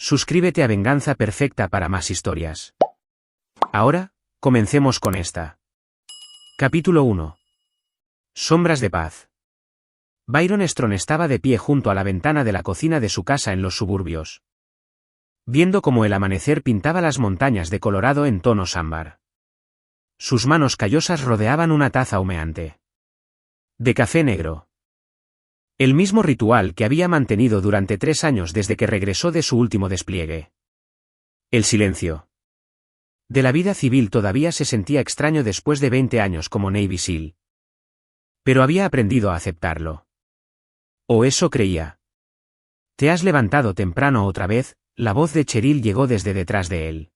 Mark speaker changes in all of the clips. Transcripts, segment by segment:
Speaker 1: Suscríbete a Venganza Perfecta para más historias. Ahora, comencemos con esta. Capítulo 1. Sombras de paz. Byron Strong estaba de pie junto a la ventana de la cocina de su casa en los suburbios, viendo cómo el amanecer pintaba las montañas de Colorado en tonos ámbar. Sus manos callosas rodeaban una taza humeante de café negro. El mismo ritual que había mantenido durante 3 años desde que regresó de su último despliegue. El silencio de la vida civil todavía se sentía extraño después de 20 años como Navy SEAL. Pero había aprendido a aceptarlo. O eso creía. ¿Te has levantado temprano otra vez? La voz de Cheryl llegó desde detrás de él.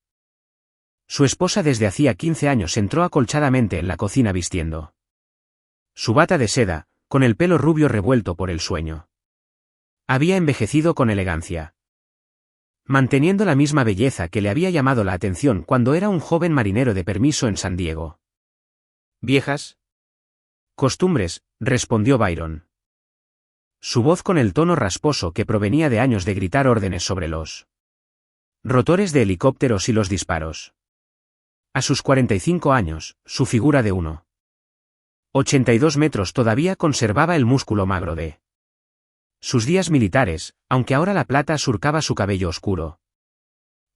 Speaker 1: Su esposa desde hacía 15 años entró acolchadamente en la cocina vistiendo su bata de seda, con el pelo rubio revuelto por el sueño. Había envejecido con elegancia, manteniendo la misma belleza que le había llamado la atención cuando era un joven marinero de permiso en San Diego. ¿Viejas costumbres?, respondió Byron. Su voz con el tono rasposo que provenía de años de gritar órdenes sobre los rotores de helicópteros y los disparos. A sus 45 años, su figura de 1,82 metros todavía conservaba el músculo magro de sus días militares, aunque ahora la plata surcaba su cabello oscuro.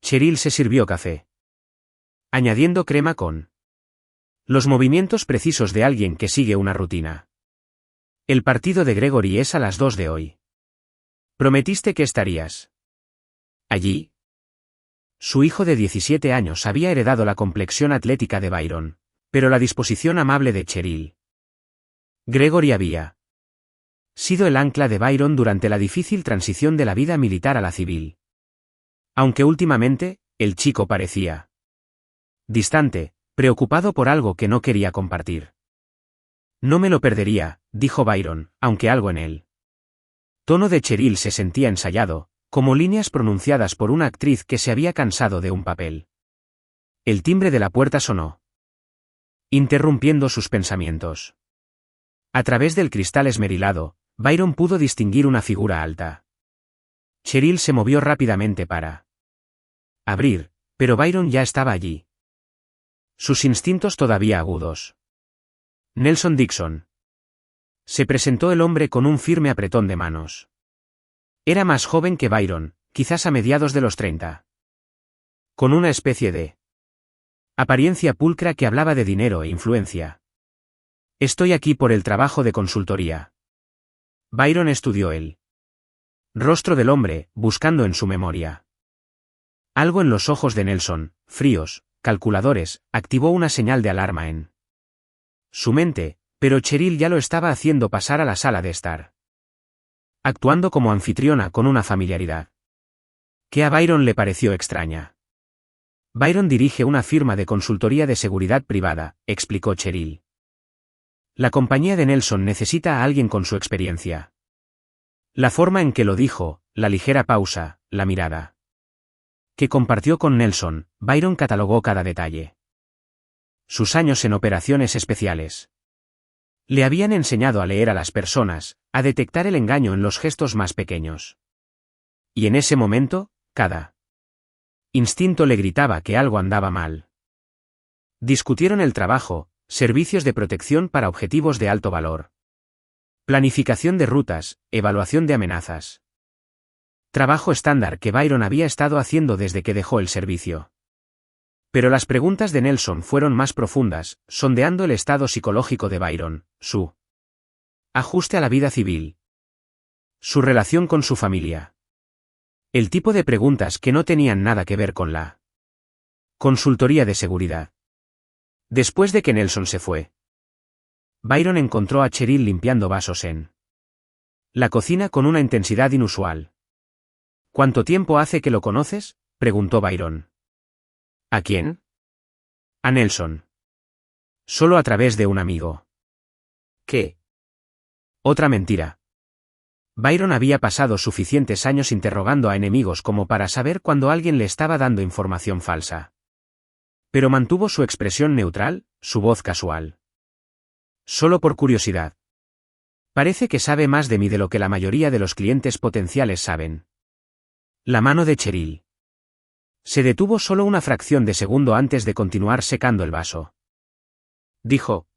Speaker 1: Cheryl se sirvió café, añadiendo crema con los movimientos precisos de alguien que sigue una rutina. El partido de Gregory es a las 2 de hoy. ¿Prometiste que estarías allí? Su hijo de 17 años había heredado la complexión atlética de Byron, pero la disposición amable de Cheryl. Gregory había sido el ancla de Byron durante la difícil transición de la vida militar a la civil. Aunque últimamente, el chico parecía distante, preocupado por algo que no quería compartir. No me lo perdería, dijo Byron, aunque algo en el tono de Cheryl se sentía ensayado, como líneas pronunciadas por una actriz que se había cansado de un papel. El timbre de la puerta sonó, interrumpiendo sus pensamientos. A través del cristal esmerilado, Byron pudo distinguir una figura alta. Cheryl se movió rápidamente para abrir, pero Byron ya estaba allí. Sus instintos todavía agudos. Nelson Dixon. Se presentó el hombre con un firme apretón de manos. Era más joven que Byron, quizás a mediados de los 30. Con una especie de apariencia pulcra que hablaba de dinero e influencia. Estoy aquí por el trabajo de consultoría. Byron estudió el rostro del hombre, buscando en su memoria. Algo en los ojos de Nelson, fríos, calculadores, activó una señal de alarma en su mente, pero Cheryl ya lo estaba haciendo pasar a la sala de estar, actuando como anfitriona con una familiaridad que a Byron le pareció extraña. Byron dirige una firma de consultoría de seguridad privada, explicó Cheryl. La compañía de Nelson necesita a alguien con su experiencia. La forma en que lo dijo, la ligera pausa, la mirada que compartió con Nelson, Byron catalogó cada detalle. Sus años en operaciones especiales le habían enseñado a leer a las personas, a detectar el engaño en los gestos más pequeños. Y en ese momento, cada instinto le gritaba que algo andaba mal. Discutieron el trabajo, servicios de protección para objetivos de alto valor, planificación de rutas, evaluación de amenazas. Trabajo estándar que Byron había estado haciendo desde que dejó el servicio. Pero las preguntas de Nelson fueron más profundas, sondeando el estado psicológico de Byron, su ajuste a la vida civil, su relación con su familia. El tipo de preguntas que no tenían nada que ver con la consultoría de seguridad. Después de que Nelson se fue, Byron encontró a Cheryl limpiando vasos en la cocina con una intensidad inusual. ¿Cuánto tiempo hace que lo conoces?, preguntó Byron. ¿A quién? A Nelson. Solo a través de un amigo. ¿Qué? Otra mentira. Byron había pasado suficientes años interrogando a enemigos como para saber cuando alguien le estaba dando información falsa. Pero mantuvo su expresión neutral, su voz casual. Solo por curiosidad. Parece que sabe más de mí de lo que la mayoría de los clientes potenciales saben. La mano de Cheryl se detuvo solo una fracción de segundo antes de continuar secando el vaso. Dijo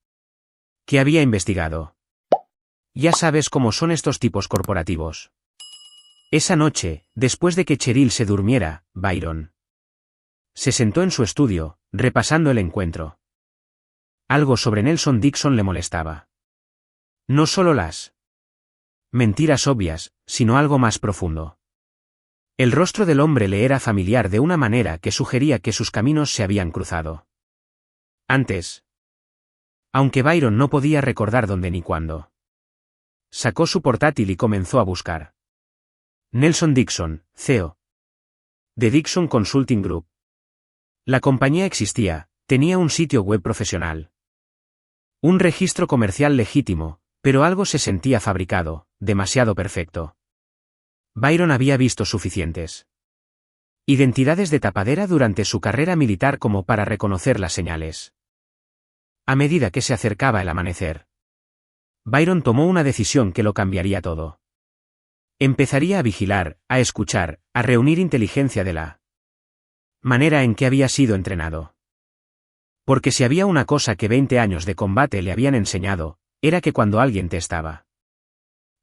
Speaker 1: que había investigado. Ya sabes cómo son estos tipos corporativos. Esa noche, después de que Cheryl se durmiera, Byron se sentó en su estudio, repasando el encuentro. Algo sobre Nelson Dixon le molestaba. No solo las mentiras obvias, sino algo más profundo. El rostro del hombre le era familiar de una manera que sugería que sus caminos se habían cruzado antes. Aunque Byron no podía recordar dónde ni cuándo. Sacó su portátil y comenzó a buscar. Nelson Dixon, CEO. de Dixon Consulting Group. La compañía existía, tenía un sitio web profesional. Un registro comercial legítimo, pero algo se sentía fabricado, demasiado perfecto. Byron había visto suficientes identidades de tapadera durante su carrera militar como para reconocer las señales. A medida que se acercaba el amanecer, Byron tomó una decisión que lo cambiaría todo. Empezaría a vigilar, a escuchar, a reunir inteligencia de la manera en que había sido entrenado. Porque si había una cosa que 20 años de combate le habían enseñado, era que cuando alguien te estaba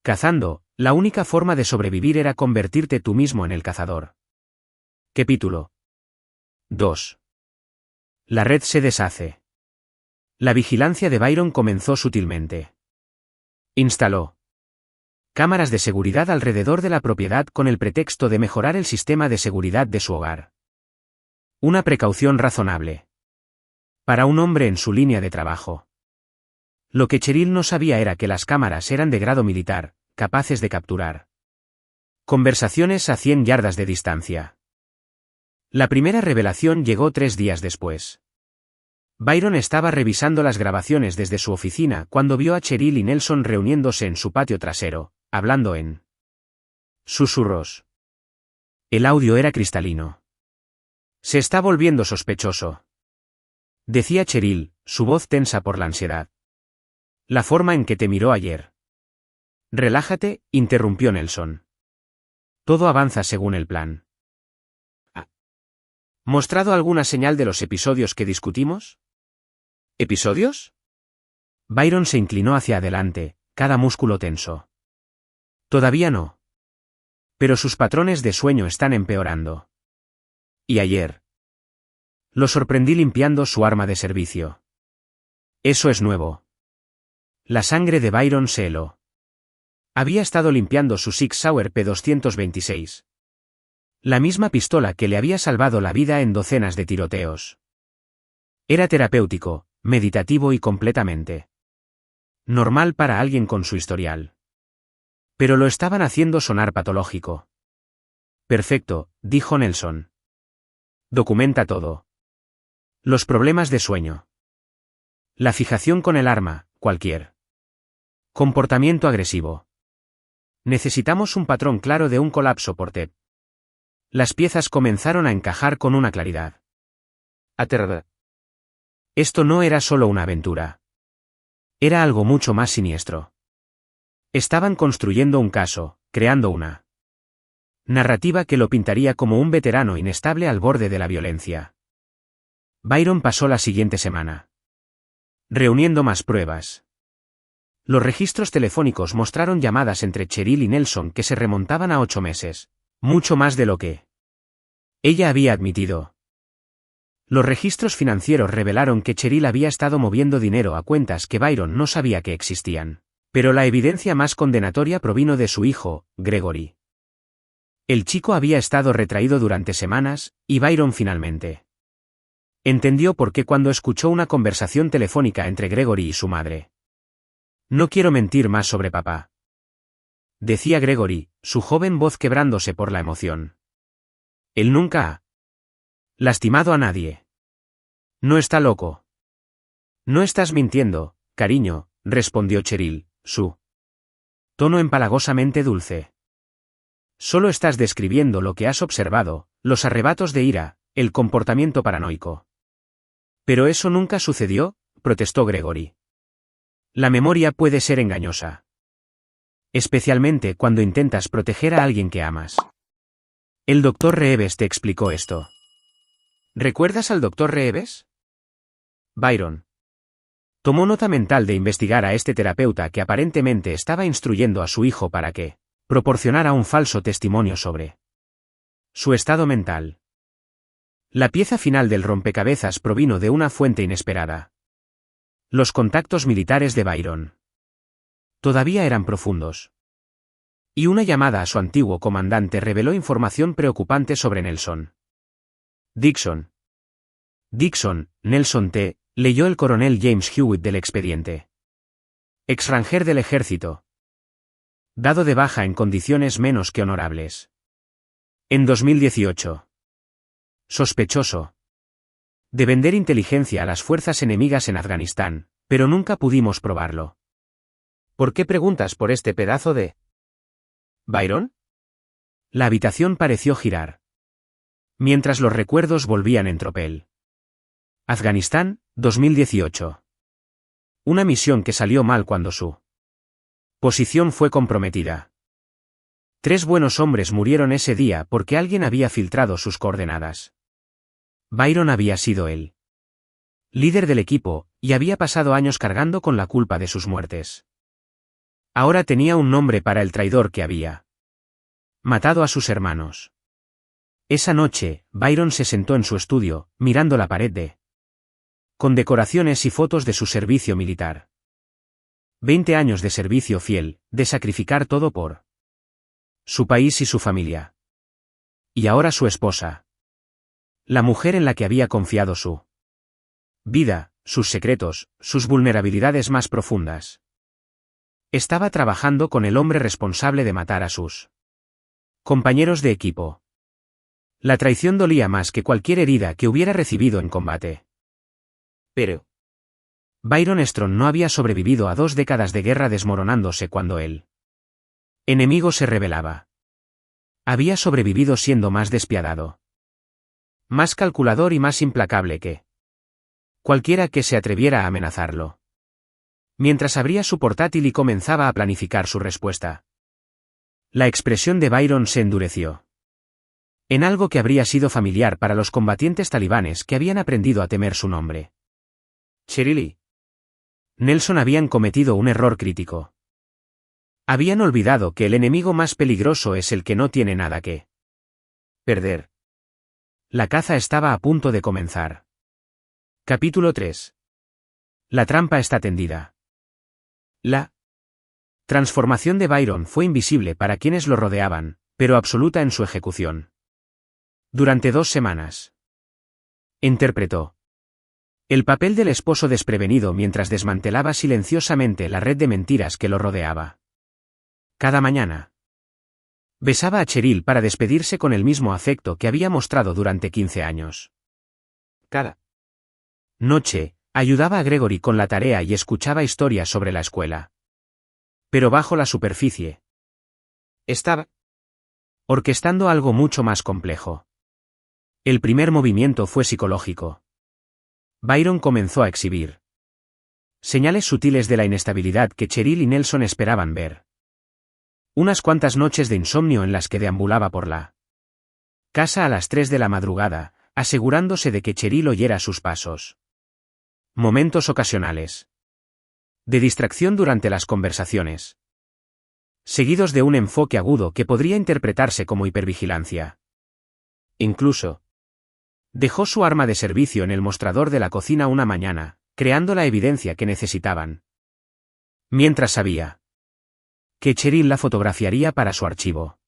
Speaker 1: cazando, la única forma de sobrevivir era convertirte tú mismo en el cazador. Capítulo 2. La red se deshace. La vigilancia de Byron comenzó sutilmente. Instaló cámaras de seguridad alrededor de la propiedad con el pretexto de mejorar el sistema de seguridad de su hogar. Una precaución razonable para un hombre en su línea de trabajo. Lo que Cheryl no sabía era que las cámaras eran de grado militar, capaces de capturar conversaciones a 100 yardas de distancia. La primera revelación llegó 3 días después. Byron estaba revisando las grabaciones desde su oficina cuando vio a Cheryl y Nelson reuniéndose en su patio trasero, hablando en susurros. El audio era cristalino. Se está volviendo sospechoso, decía Cheryl, su voz tensa por la ansiedad. La forma en que te miró ayer. Relájate, interrumpió Nelson. Todo avanza según el plan. ¿Ha mostrado alguna señal de los episodios que discutimos? ¿Episodios? Byron se inclinó hacia adelante, cada músculo tenso. Todavía no. Pero sus patrones de sueño están empeorando. ¿Y ayer? Lo sorprendí limpiando su arma de servicio. Eso es nuevo. La sangre de Byron se heló. Había estado limpiando su Sig Sauer P226. La misma pistola que le había salvado la vida en docenas de tiroteos. Era terapéutico, meditativo y completamente normal para alguien con su historial. Pero lo estaban haciendo sonar patológico. Perfecto, dijo Nelson. Documenta todo. Los problemas de sueño. La fijación con el arma, cualquier comportamiento agresivo. Necesitamos un patrón claro de un colapso por TEP. Las piezas comenzaron a encajar con una claridad aterradora. Esto no era solo una aventura. Era algo mucho más siniestro. Estaban construyendo un caso, creando una narrativa que lo pintaría como un veterano inestable al borde de la violencia. Byron pasó la siguiente semana reuniendo más pruebas. Los registros telefónicos mostraron llamadas entre Cheryl y Nelson que se remontaban a 8 meses, mucho más de lo que ella había admitido. Los registros financieros revelaron que Cheryl había estado moviendo dinero a cuentas que Byron no sabía que existían, pero la evidencia más condenatoria provino de su hijo, Gregory. El chico había estado retraído durante semanas, y Byron finalmente entendió por qué cuando escuchó una conversación telefónica entre Gregory y su madre. No quiero mentir más sobre papá, decía Gregory, su joven voz quebrándose por la emoción. Él nunca ha lastimado a nadie. No está loco. No estás mintiendo, cariño, respondió Cheryl, su tono empalagosamente dulce. Solo estás describiendo lo que has observado, los arrebatos de ira, el comportamiento paranoico. Pero eso nunca sucedió, protestó Gregory. La memoria puede ser engañosa. Especialmente cuando intentas proteger a alguien que amas. El doctor Reeves te explicó esto. ¿Recuerdas al doctor Reeves? Byron tomó nota mental de investigar a este terapeuta que aparentemente estaba instruyendo a su hijo para que proporcionara un falso testimonio sobre su estado mental. La pieza final del rompecabezas provino de una fuente inesperada. Los contactos militares de Byron todavía eran profundos. Y una llamada a su antiguo comandante reveló información preocupante sobre Nelson Dixon. Nelson T. leyó el coronel James Hewitt del expediente. Ex-ranger del ejército. Dado de baja en condiciones menos que honorables. En 2018. Sospechoso de vender inteligencia a las fuerzas enemigas en Afganistán, pero nunca pudimos probarlo. ¿Por qué preguntas por este pedazo de Byron? La habitación pareció girar. Mientras los recuerdos volvían en tropel. Afganistán, 2018. Una misión que salió mal cuando su posición fue comprometida. 3 buenos hombres murieron ese día porque alguien había filtrado sus coordenadas. Byron había sido el líder del equipo, y había pasado años cargando con la culpa de sus muertes. Ahora tenía un nombre para el traidor que había matado a sus hermanos. Esa noche, Byron se sentó en su estudio, mirando la pared de condecoraciones y fotos de su servicio militar. 20 años de servicio fiel, de sacrificar todo por su país y su familia. Y ahora su esposa. La mujer en la que había confiado su vida, sus secretos, sus vulnerabilidades más profundas. Estaba trabajando con el hombre responsable de matar a sus compañeros de equipo. La traición dolía más que cualquier herida que hubiera recibido en combate. Pero Byron Strong no había sobrevivido a 2 décadas de guerra desmoronándose cuando el enemigo se rebelaba. Había sobrevivido siendo más despiadado, más calculador y más implacable que cualquiera que se atreviera a amenazarlo. Mientras abría su portátil y comenzaba a planificar su respuesta. La expresión de Byron se endureció. En algo que habría sido familiar para los combatientes talibanes que habían aprendido a temer su nombre. Cheryl y Nelson habían cometido un error crítico. Habían olvidado que el enemigo más peligroso es el que no tiene nada que perder. La caza estaba a punto de comenzar. Capítulo 3. La trampa está tendida. La transformación de Byron fue invisible para quienes lo rodeaban, pero absoluta en su ejecución. Durante 2 semanas. Interpretó el papel del esposo desprevenido mientras desmantelaba silenciosamente la red de mentiras que lo rodeaba. Cada mañana. Besaba a Cheryl para despedirse con el mismo afecto que había mostrado durante 15 años. Cada noche, ayudaba a Gregory con la tarea y escuchaba historias sobre la escuela. Pero bajo la superficie. Estaba orquestando algo mucho más complejo. El primer movimiento fue psicológico. Byron comenzó a exhibir señales sutiles de la inestabilidad que Cheryl y Nelson esperaban ver. Unas cuantas noches de insomnio en las que deambulaba por la casa a las 3 de la madrugada, asegurándose de que Cheryl oyera sus pasos. Momentos ocasionales de distracción durante las conversaciones, seguidos de un enfoque agudo que podría interpretarse como hipervigilancia. Incluso dejó su arma de servicio en el mostrador de la cocina una mañana, creando la evidencia que necesitaban. Mientras sabía que Cheryl la fotografiaría para su archivo.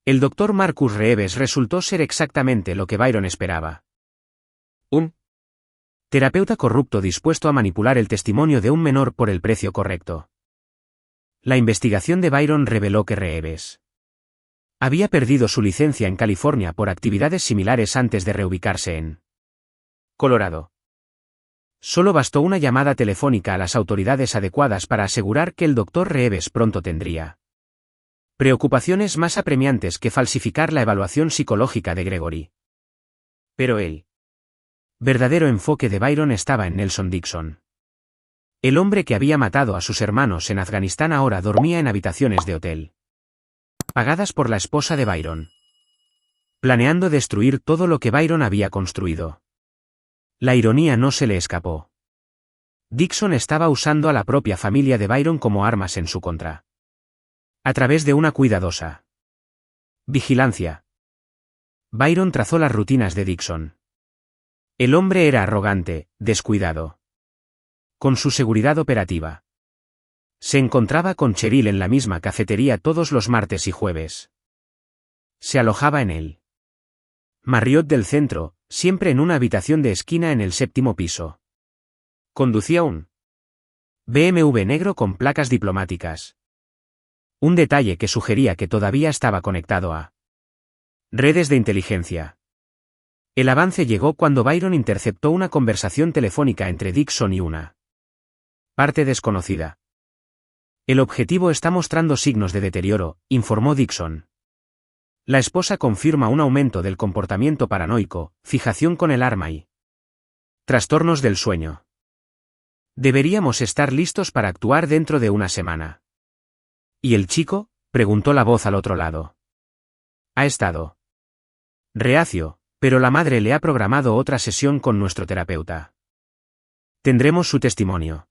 Speaker 1: El doctor Marcus Reeves resultó ser exactamente lo que Byron esperaba. Un terapeuta corrupto dispuesto a manipular el testimonio de un menor por el precio correcto. La investigación de Byron reveló que Reeves había perdido su licencia en California por actividades similares antes de reubicarse en Colorado. Solo bastó una llamada telefónica a las autoridades adecuadas para asegurar que el doctor Reeves pronto tendría preocupaciones más apremiantes que falsificar la evaluación psicológica de Gregory. Pero el verdadero enfoque de Byron estaba en Nelson Dixon. El hombre que había matado a sus hermanos en Afganistán ahora dormía en habitaciones de hotel pagadas por la esposa de Byron. planeando destruir todo lo que Byron había construido. La ironía no se le escapó. Dixon estaba usando a la propia familia de Byron como armas en su contra. A través de una cuidadosa vigilancia. Byron trazó las rutinas de Dixon. El hombre era arrogante, descuidado. Con su seguridad operativa. Se encontraba con Cheryl en la misma cafetería todos los martes y jueves. Se alojaba en el Marriott del centro, siempre en una habitación de esquina en el 7º piso. Conducía un BMW negro con placas diplomáticas. Un detalle que sugería que todavía estaba conectado a redes de inteligencia. El avance llegó cuando Byron interceptó una conversación telefónica entre Dixon y una parte desconocida. El objetivo está mostrando signos de deterioro, informó Dixon. La esposa confirma un aumento del comportamiento paranoico, fijación con el arma y trastornos del sueño. Deberíamos estar listos para actuar dentro de una semana. ¿Y el chico?, preguntó la voz al otro lado. Ha estado reacio, pero la madre le ha programado otra sesión con nuestro terapeuta. Tendremos su testimonio.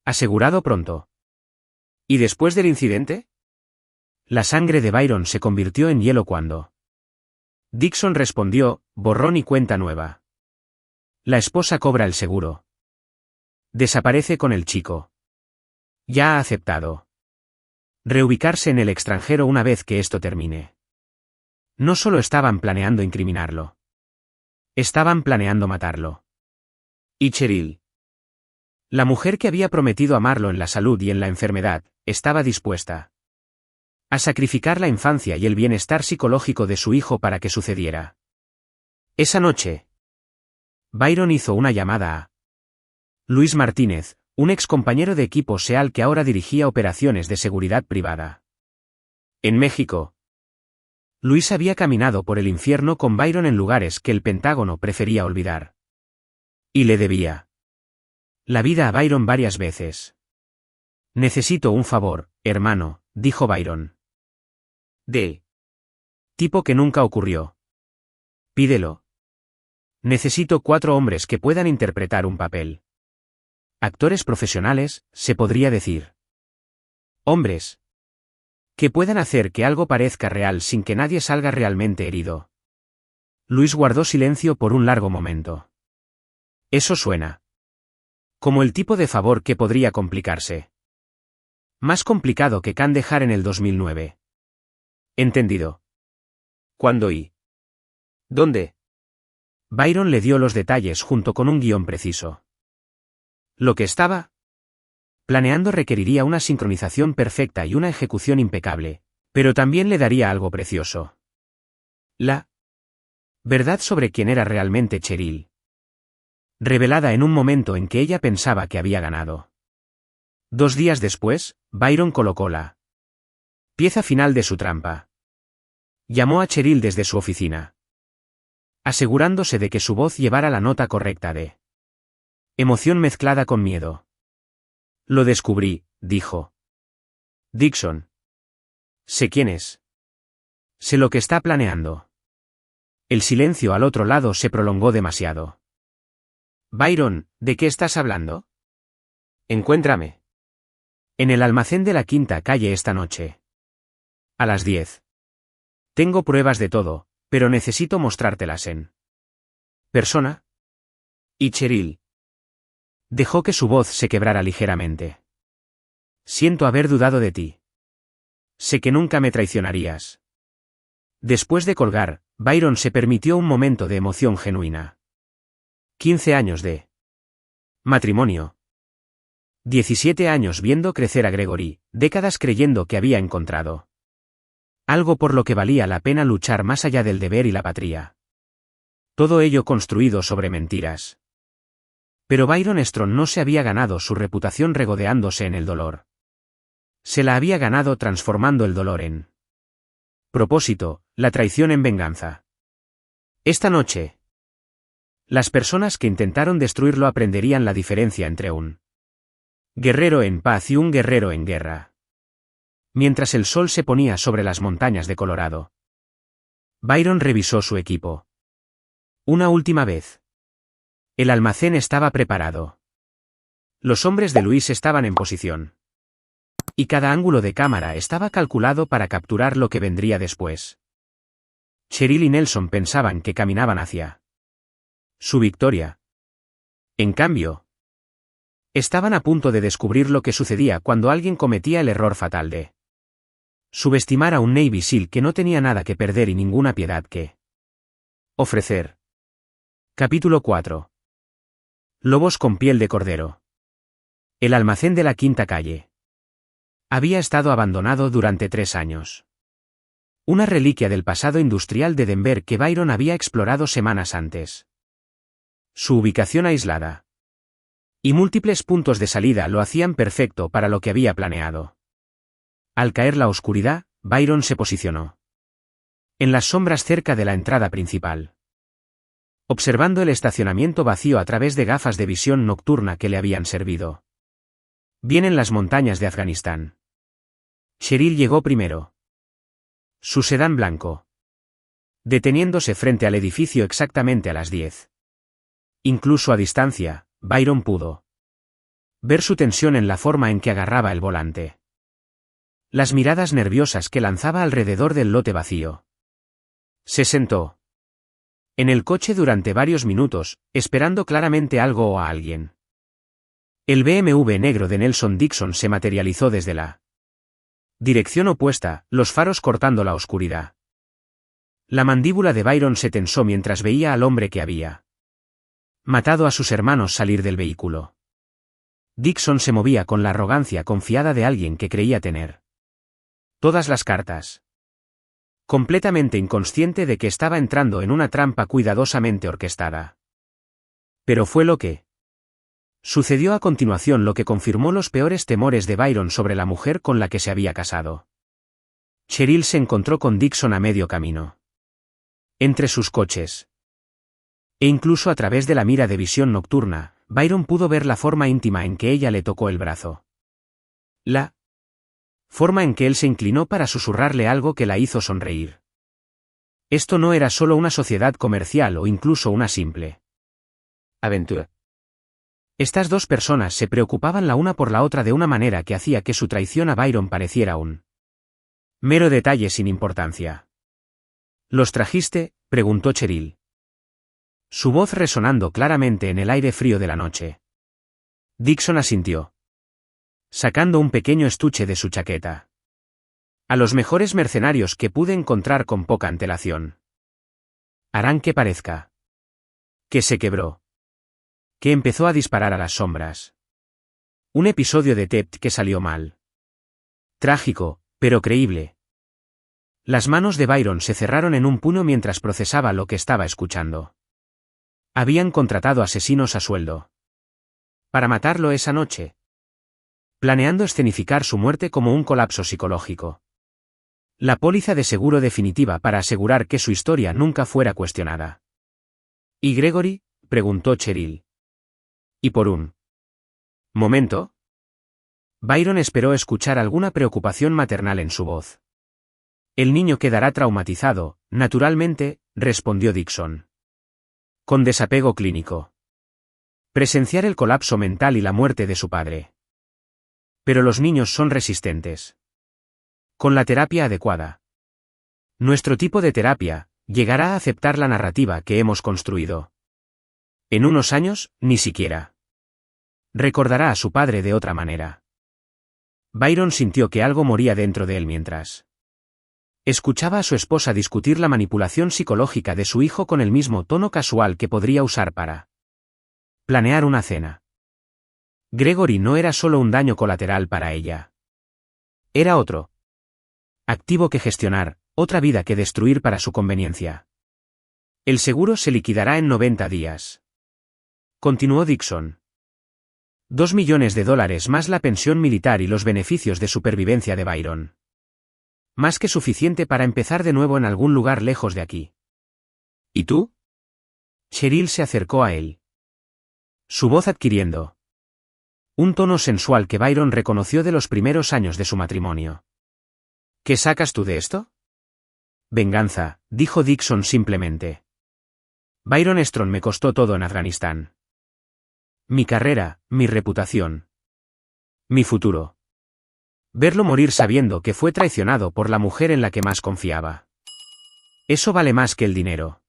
Speaker 1: Asegurado pronto. ¿Y después del incidente? La sangre de Byron se convirtió en hielo cuando Dixon respondió, borrón y cuenta nueva. La esposa cobra el seguro. Desaparece con el chico. Ya ha aceptado reubicarse en el extranjero una vez que esto termine. No solo estaban planeando incriminarlo. Estaban planeando matarlo. Y Cheryl, la mujer que había prometido amarlo en la salud y en la enfermedad, estaba dispuesta a sacrificar la infancia y el bienestar psicológico de su hijo para que sucediera. Esa noche, Byron hizo una llamada a Luis Martínez, un ex compañero de equipo SEAL que ahora dirigía operaciones de seguridad privada. En México, Luis había caminado por el infierno con Byron en lugares que el Pentágono prefería olvidar. Y le debía la vida a Byron varias veces. Necesito un favor, hermano, dijo Byron. De tipo que nunca ocurrió. Pídelo. Necesito 4 hombres que puedan interpretar un papel. Actores profesionales, se podría decir. Hombres que puedan hacer que algo parezca real sin que nadie salga realmente herido. Luis guardó silencio por un largo momento. Eso suena como el tipo de favor que podría complicarse. Más complicado que Kandahar en el 2009. Entendido. ¿Cuándo y dónde? Byron le dio los detalles junto con un guión preciso. Lo que estaba planeando requeriría una sincronización perfecta y una ejecución impecable, pero también le daría algo precioso. La verdad sobre quién era realmente Cheryl. Revelada en un momento en que ella pensaba que había ganado. 2 días después, Byron colocó la pieza final de su trampa. Llamó a Cheryl desde su oficina, asegurándose de que su voz llevara la nota correcta de emoción mezclada con miedo. Lo descubrí, dijo. Dixon. Sé quién es. Sé lo que está planeando. El silencio al otro lado se prolongó demasiado. Byron, ¿de qué estás hablando? Encuéntrame en el almacén de la 5ª calle esta noche. A las 10. Tengo pruebas de todo, pero necesito mostrártelas en persona. Y Cheryl dejó que su voz se quebrara ligeramente. Siento haber dudado de ti. Sé que nunca me traicionarías. Después de colgar, Byron se permitió un momento de emoción genuina. 15 años de matrimonio. 17 años viendo crecer a Gregory, décadas creyendo que había encontrado algo por lo que valía la pena luchar más allá del deber y la patria. Todo ello construido sobre mentiras. Pero Byron Strong no se había ganado su reputación regodeándose en el dolor. Se la había ganado transformando el dolor en propósito, la traición en venganza. Esta noche, las personas que intentaron destruirlo aprenderían la diferencia entre un guerrero en paz y un guerrero en guerra. Mientras el sol se ponía sobre las montañas de Colorado, Byron revisó su equipo. Una última vez. El almacén estaba preparado. Los hombres de Luis estaban en posición. Y cada ángulo de cámara estaba calculado para capturar lo que vendría después. Cheryl y Nelson pensaban que caminaban hacia su victoria. En cambio, estaban a punto de descubrir lo que sucedía cuando alguien cometía el error fatal de subestimar a un Navy SEAL que no tenía nada que perder y ninguna piedad que ofrecer. Capítulo 4. Lobos con piel de cordero. El almacén de la Quinta Calle había estado abandonado durante 3 años. Una reliquia del pasado industrial de Denver que Byron había explorado semanas antes. Su ubicación aislada y múltiples puntos de salida lo hacían perfecto para lo que había planeado. Al caer la oscuridad, Byron se posicionó en las sombras cerca de la entrada principal, observando el estacionamiento vacío a través de gafas de visión nocturna que le habían servido bien en las montañas de Afganistán. Cheryl llegó primero. Su sedán blanco, deteniéndose frente al edificio exactamente a las 10. Incluso a distancia, Byron pudo ver su tensión en la forma en que agarraba el volante. Las miradas nerviosas que lanzaba alrededor del lote vacío. Se sentó en el coche durante varios minutos, esperando claramente algo o a alguien. El BMW negro de Nelson Dixon se materializó desde la dirección opuesta, los faros cortando la oscuridad. La mandíbula de Byron se tensó mientras veía al hombre que había matado a sus hermanos salir del vehículo. Dixon se movía con la arrogancia confiada de alguien que creía tener todas las cartas. Completamente inconsciente de que estaba entrando en una trampa cuidadosamente orquestada. Pero fue lo que sucedió a continuación lo que confirmó los peores temores de Byron sobre la mujer con la que se había casado. Cheryl se encontró con Dixon a medio camino. Entre sus coches. E incluso a través de la mira de visión nocturna, Byron pudo ver la forma íntima en que ella le tocó el brazo. La forma en que él se inclinó para susurrarle algo que la hizo sonreír. Esto no era solo una sociedad comercial o incluso una simple aventura. Estas dos personas se preocupaban la una por la otra de una manera que hacía que su traición a Byron pareciera un mero detalle sin importancia. ¿Los trajiste?, preguntó Cheryl. Su voz resonando claramente en el aire frío de la noche. Dixon asintió, sacando un pequeño estuche de su chaqueta. A los mejores mercenarios que pude encontrar con poca antelación. Harán que parezca que se quebró. Que empezó a disparar a las sombras. Un episodio de Tept que salió mal. Trágico, pero creíble. Las manos de Byron se cerraron en un puño mientras procesaba lo que estaba escuchando. Habían contratado asesinos a sueldo para matarlo esa noche, planeando escenificar su muerte como un colapso psicológico. La póliza de seguro definitiva para asegurar que su historia nunca fuera cuestionada. ¿Y Gregory?, preguntó Cheryl. ¿Y por un momento? Byron esperó escuchar alguna preocupación maternal en su voz. El niño quedará traumatizado, naturalmente, respondió Dixon. Con desapego clínico. Presenciar el colapso mental y la muerte de su padre. Pero los niños son resistentes. Con la terapia adecuada. Nuestro tipo de terapia llegará a aceptar la narrativa que hemos construido. En unos años, ni siquiera recordará a su padre de otra manera. Byron sintió que algo moría dentro de él mientras escuchaba a su esposa discutir la manipulación psicológica de su hijo con el mismo tono casual que podría usar para planear una cena. Gregory no era solo un daño colateral para ella. Era otro activo que gestionar, otra vida que destruir para su conveniencia. El seguro se liquidará en 90 días. Continuó Dixon. $2 millones más la pensión militar y los beneficios de supervivencia de Byron. Más que suficiente para empezar de nuevo en algún lugar lejos de aquí. ¿Y tú? Cheryl se acercó a él. Su voz adquiriendo un tono sensual que Byron reconoció de los primeros años de su matrimonio. ¿Qué sacas tú de esto? Venganza, dijo Dixon simplemente. Byron Strong me costó todo en Afganistán. Mi carrera, mi reputación. Mi futuro. Verlo morir sabiendo que fue traicionado por la mujer en la que más confiaba. Eso vale más que el dinero.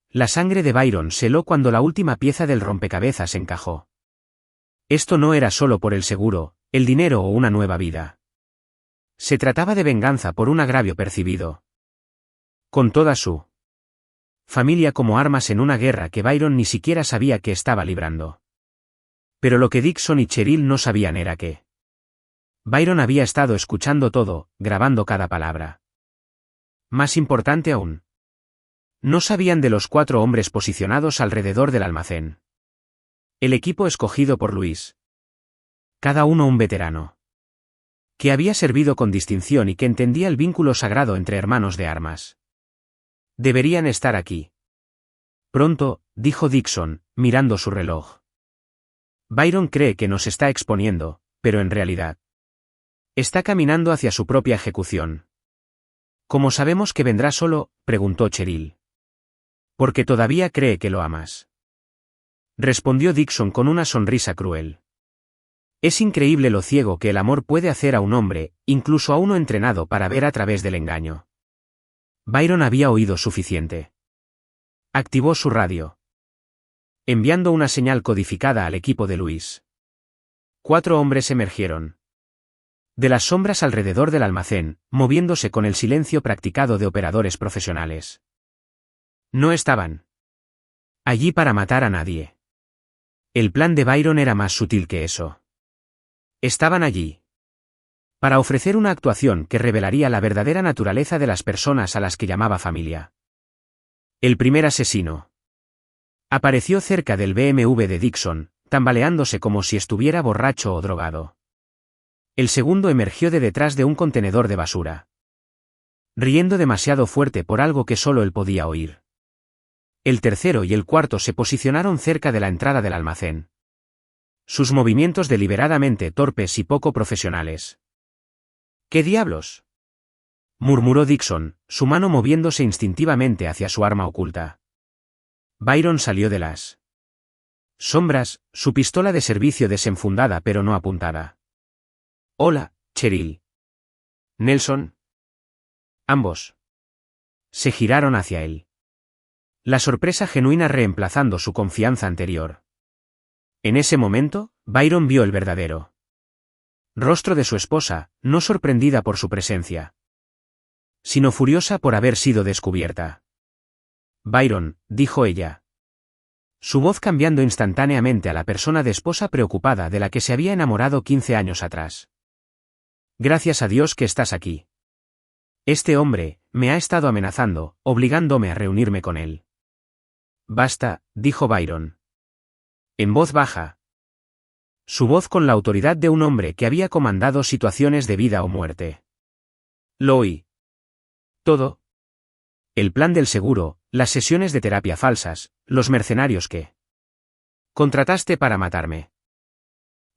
Speaker 1: La sangre de Byron se heló cuando la última pieza del rompecabezas encajó. Esto no era solo por el seguro, el dinero o una nueva vida. Se trataba de venganza por un agravio percibido. Con toda su familia como armas en una guerra que Byron ni siquiera sabía que estaba librando. Pero lo que Dixon y Cheryl no sabían era que Byron había estado escuchando todo, grabando cada palabra. Más importante aún, no sabían de los 4 hombres posicionados alrededor del almacén. El equipo escogido por Luis. Cada uno un veterano. Que había servido con distinción y que entendía el vínculo sagrado entre hermanos de armas. Deberían estar aquí. Pronto, dijo Dixon, mirando su reloj. Byron cree que nos está exponiendo, pero en realidad está caminando hacia su propia ejecución. ¿Cómo sabemos que vendrá solo?, preguntó Cheryl. Porque todavía cree que lo amas. Respondió Dixon con una sonrisa cruel. Es increíble lo ciego que el amor puede hacer a un hombre, incluso a uno entrenado para ver a través del engaño. Byron había oído suficiente. Activó su radio, enviando una señal codificada al equipo de Luis. 4 hombres emergieron de las sombras alrededor del almacén, moviéndose con el silencio practicado de operadores profesionales. No estaban allí para matar a nadie. El plan de Byron era más sutil que eso. Estaban allí para ofrecer una actuación que revelaría la verdadera naturaleza de las personas a las que llamaba familia. El primer asesino apareció cerca del BMW de Dixon, tambaleándose como si estuviera borracho o drogado. El segundo emergió de detrás de un contenedor de basura, riendo demasiado fuerte por algo que solo él podía oír. El tercero y el cuarto se posicionaron cerca de la entrada del almacén. Sus movimientos deliberadamente torpes y poco profesionales. ¿Qué diablos?, murmuró Dixon, su mano moviéndose instintivamente hacia su arma oculta. Byron salió de las sombras, su pistola de servicio desenfundada pero no apuntada. Hola, Cheryl. Nelson. Ambos se giraron hacia él. La sorpresa genuina reemplazando su confianza anterior. En ese momento, Byron vio el verdadero rostro de su esposa, no sorprendida por su presencia, sino furiosa por haber sido descubierta. Byron, dijo ella. Su voz cambiando instantáneamente a la persona de esposa preocupada de la que se había enamorado 15 años atrás. Gracias a Dios que estás aquí. Este hombre me ha estado amenazando, obligándome a reunirme con él. Basta, dijo Byron. En voz baja. Su voz con la autoridad de un hombre que había comandado situaciones de vida o muerte. Lo oí. Todo. El plan del seguro, las sesiones de terapia falsas, los mercenarios que contrataste para matarme.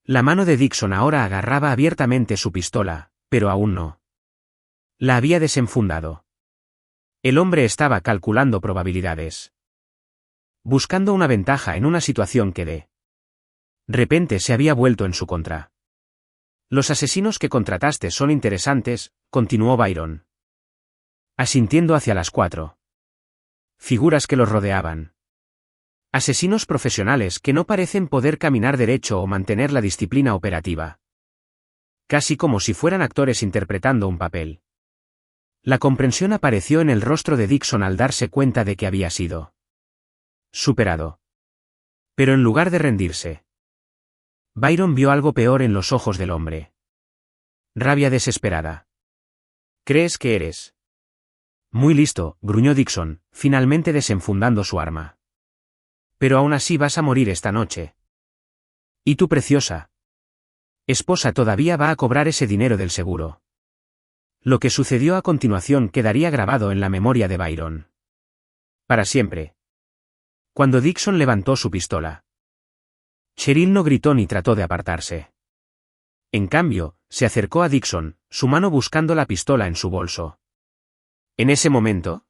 Speaker 1: La mano de Dixon ahora agarraba abiertamente su pistola, pero aún no la había desenfundado. El hombre estaba calculando probabilidades, buscando una ventaja en una situación que de repente se había vuelto en su contra. Los asesinos que contrataste son interesantes, continuó Byron, asintiendo hacia las 4 figuras que los rodeaban. Asesinos profesionales que no parecen poder caminar derecho o mantener la disciplina operativa. Casi como si fueran actores interpretando un papel. La comprensión apareció en el rostro de Dixon al darse cuenta de que había sido superado. Pero en lugar de rendirse, Byron vio algo peor en los ojos del hombre. Rabia desesperada. ¿Crees que eres muy listo?, gruñó Dixon, finalmente desenfundando su arma. Pero aún así vas a morir esta noche. ¿Y tu preciosa esposa todavía va a cobrar ese dinero del seguro? Lo que sucedió a continuación quedaría grabado en la memoria de Byron. Para siempre. Cuando Dixon levantó su pistola, Cheryl no gritó ni trató de apartarse. En cambio, se acercó a Dixon, su mano buscando la pistola en su bolso. En ese momento,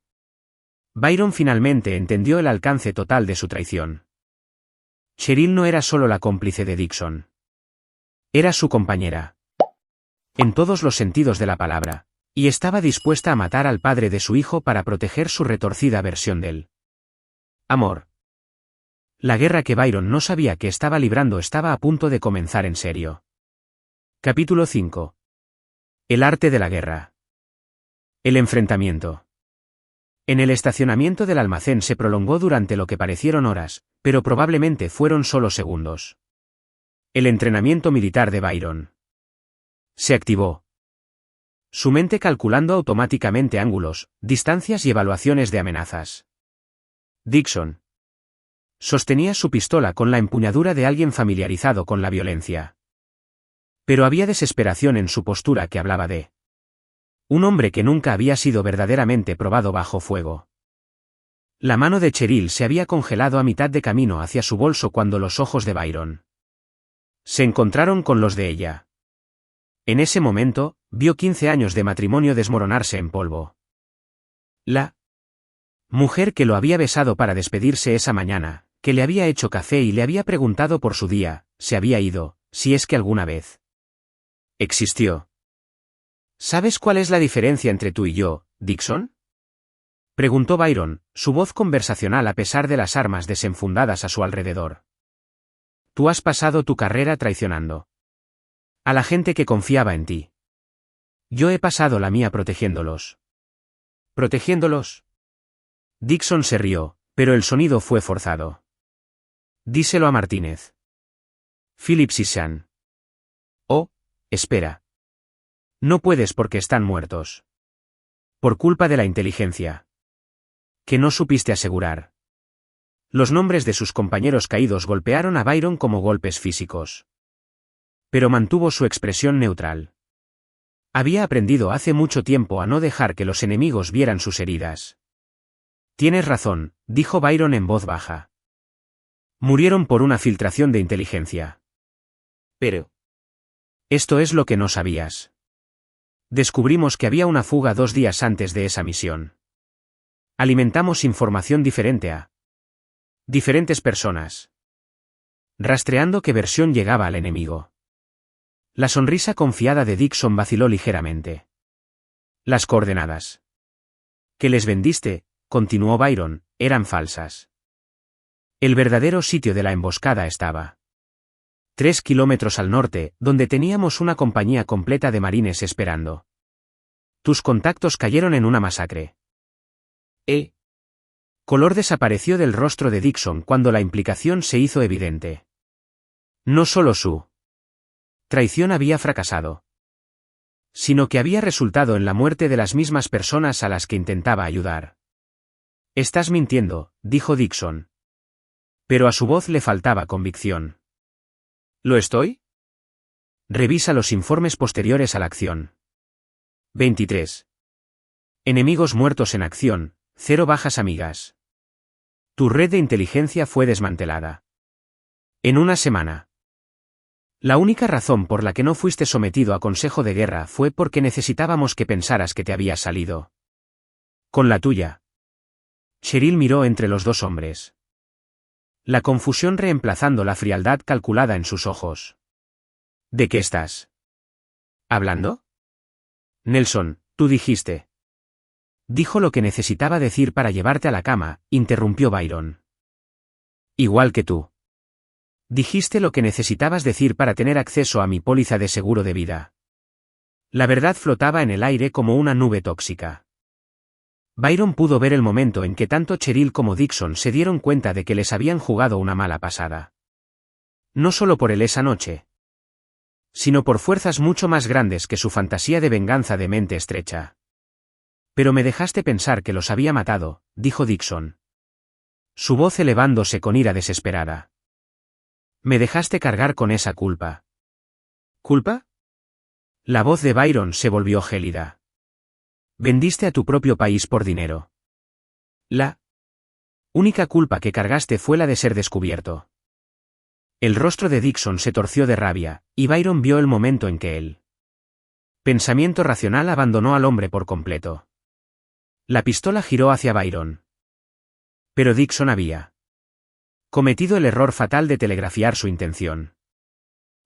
Speaker 1: Byron finalmente entendió el alcance total de su traición. Cheryl no era solo la cómplice de Dixon. Era su compañera. En todos los sentidos de la palabra, y estaba dispuesta a matar al padre de su hijo para proteger su retorcida versión del amor. La guerra que Byron no sabía que estaba librando estaba a punto de comenzar en serio. Capítulo 5. El arte de la guerra. El enfrentamiento. En el estacionamiento del almacén se prolongó durante lo que parecieron horas, pero probablemente fueron solo segundos. El entrenamiento militar de Byron se activó. Su mente calculando automáticamente ángulos, distancias y evaluaciones de amenazas. Dixon sostenía su pistola con la empuñadura de alguien familiarizado con la violencia. Pero había desesperación en su postura que hablaba de un hombre que nunca había sido verdaderamente probado bajo fuego. La mano de Cheryl se había congelado a mitad de camino hacia su bolso cuando los ojos de Byron se encontraron con los de ella. En ese momento, vio 15 años de matrimonio desmoronarse en polvo. La mujer que lo había besado para despedirse esa mañana, que le había hecho café y le había preguntado por su día, se había ido, si es que alguna vez existió. ¿Sabes cuál es la diferencia entre tú y yo, Dixon? Preguntó Byron, su voz conversacional a pesar de las armas desenfundadas a su alrededor. Tú has pasado tu carrera traicionando a la gente que confiaba en ti. Yo he pasado la mía protegiéndolos. ¿Protegiéndolos? Dixon se rió, pero el sonido fue forzado. Díselo a Martínez. Phillips y Sean. Oh, espera. No puedes porque están muertos. Por culpa de la inteligencia que no supiste asegurar. Los nombres de sus compañeros caídos golpearon a Byron como golpes físicos. Pero mantuvo su expresión neutral. Había aprendido hace mucho tiempo a no dejar que los enemigos vieran sus heridas. Tienes razón, dijo Byron en voz baja. Murieron por una filtración de inteligencia. Pero esto es lo que no sabías. Descubrimos que había una fuga 2 días antes de esa misión. Alimentamos información diferente a diferentes personas, rastreando qué versión llegaba al enemigo. La sonrisa confiada de Dixon vaciló ligeramente. Las coordenadas que les vendiste, continuó Byron, eran falsas. El verdadero sitio de la emboscada estaba 3 kilómetros al norte, donde teníamos una compañía completa de marines esperando. Tus contactos cayeron en una masacre. Color desapareció del rostro de Dixon cuando la implicación se hizo evidente. No solo su traición había fracasado, sino que había resultado en la muerte de las mismas personas a las que intentaba ayudar. Estás mintiendo, dijo Dixon. Pero a su voz le faltaba convicción. ¿Lo estoy? Revisa los informes posteriores a la acción. 23. Enemigos muertos en acción, 0 bajas amigas. Tu red de inteligencia fue desmantelada. En una semana. La única razón por la que no fuiste sometido a consejo de guerra fue porque necesitábamos que pensaras que te habías salido con la tuya. Cheryl miró entre los dos hombres. La confusión reemplazando la frialdad calculada en sus ojos. ¿De qué estás hablando? Nelson, tú dijiste. Dijo lo que necesitaba decir para llevarte a la cama, interrumpió Byron. Igual que tú. Dijiste lo que necesitabas decir para tener acceso a mi póliza de seguro de vida. La verdad flotaba en el aire como una nube tóxica. Byron pudo ver el momento en que tanto Cheryl como Dixon se dieron cuenta de que les habían jugado una mala pasada. No solo por él esa noche, sino por fuerzas mucho más grandes que su fantasía de venganza de mente estrecha. Pero me dejaste pensar que los había matado, dijo Dixon. Su voz elevándose con ira desesperada. Me dejaste cargar con esa culpa. ¿Culpa? La voz de Byron se volvió gélida. Vendiste a tu propio país por dinero. La única culpa que cargaste fue la de ser descubierto. El rostro de Dixon se torció de rabia, y Byron vio el momento en que el pensamiento racional abandonó al hombre por completo. La pistola giró hacia Byron. Pero Dixon había cometido el error fatal de telegrafiar su intención.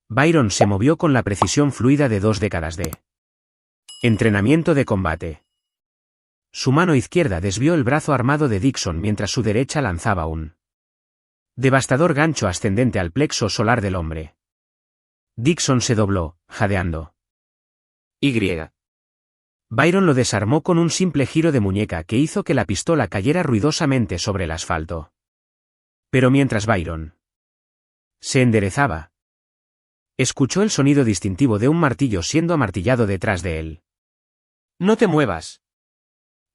Speaker 1: Byron se movió con la precisión fluida de 2 décadas de entrenamiento de combate. Su mano izquierda desvió el brazo armado de Dixon mientras su derecha lanzaba un devastador gancho ascendente al plexo solar del hombre. Dixon se dobló, jadeando. Byron lo desarmó con un simple giro de muñeca que hizo que la pistola cayera ruidosamente sobre el asfalto. Pero mientras Byron se enderezaba, escuchó el sonido distintivo de un martillo siendo amartillado detrás de él. «No te muevas».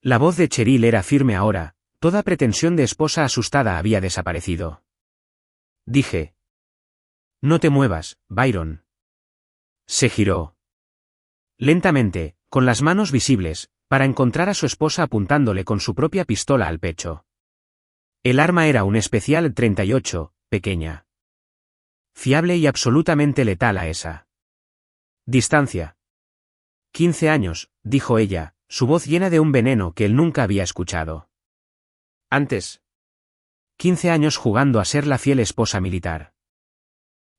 Speaker 1: La voz de Cheryl era firme ahora, toda pretensión de esposa asustada había desaparecido. Dije. «No te muevas, Byron». Se giró lentamente, con las manos visibles, para encontrar a su esposa apuntándole con su propia pistola al pecho. El arma era un especial 38, pequeña, fiable y absolutamente letal a esa distancia. 15 años, dijo ella, su voz llena de un veneno que él nunca había escuchado antes. 15 años jugando a ser la fiel esposa militar.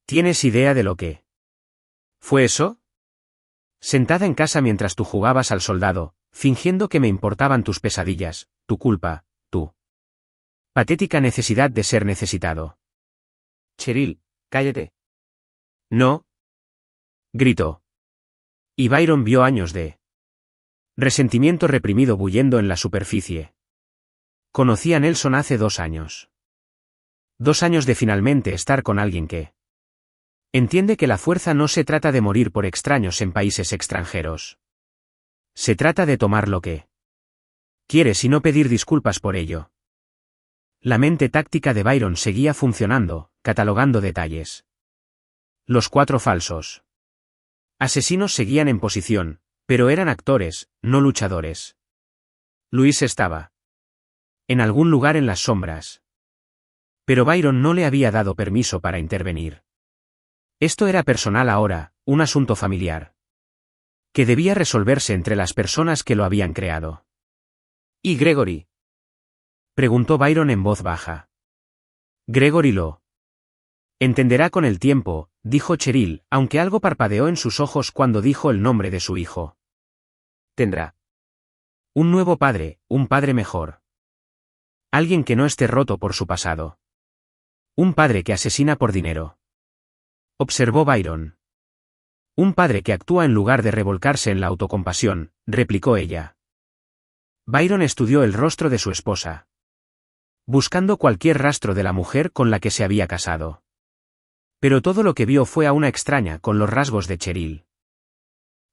Speaker 1: ¿Tienes idea de lo que fue eso? Sentada en casa mientras tú jugabas al soldado, fingiendo que me importaban tus pesadillas, tu culpa, tu patética necesidad de ser necesitado. Cheryl, cállate. No. Gritó. Y Byron vio años de resentimiento reprimido bullendo en la superficie. Conocí a Nelson hace 2 años. 2 años de finalmente estar con alguien que entiende que la fuerza no se trata de morir por extraños en países extranjeros. Se trata de tomar lo que quieres y no pedir disculpas por ello. La mente táctica de Byron seguía funcionando, catalogando detalles. Los 4 falsos asesinos seguían en posición, pero eran actores, no luchadores. Luis estaba en algún lugar en las sombras. Pero Byron no le había dado permiso para intervenir. Esto era personal ahora, un asunto familiar, que debía resolverse entre las personas que lo habían creado. ¿Y Gregory?, preguntó Byron en voz baja. Gregory lo entenderá con el tiempo, dijo Cheryl, aunque algo parpadeó en sus ojos cuando dijo el nombre de su hijo. Tendrá un nuevo padre, un padre mejor. Alguien que no esté roto por su pasado. Un padre que asesina por dinero. Observó Byron. Un padre que actúa en lugar de revolcarse en la autocompasión, replicó ella. Byron estudió el rostro de su esposa, buscando cualquier rastro de la mujer con la que se había casado. Pero todo lo que vio fue a una extraña con los rasgos de Cheryl.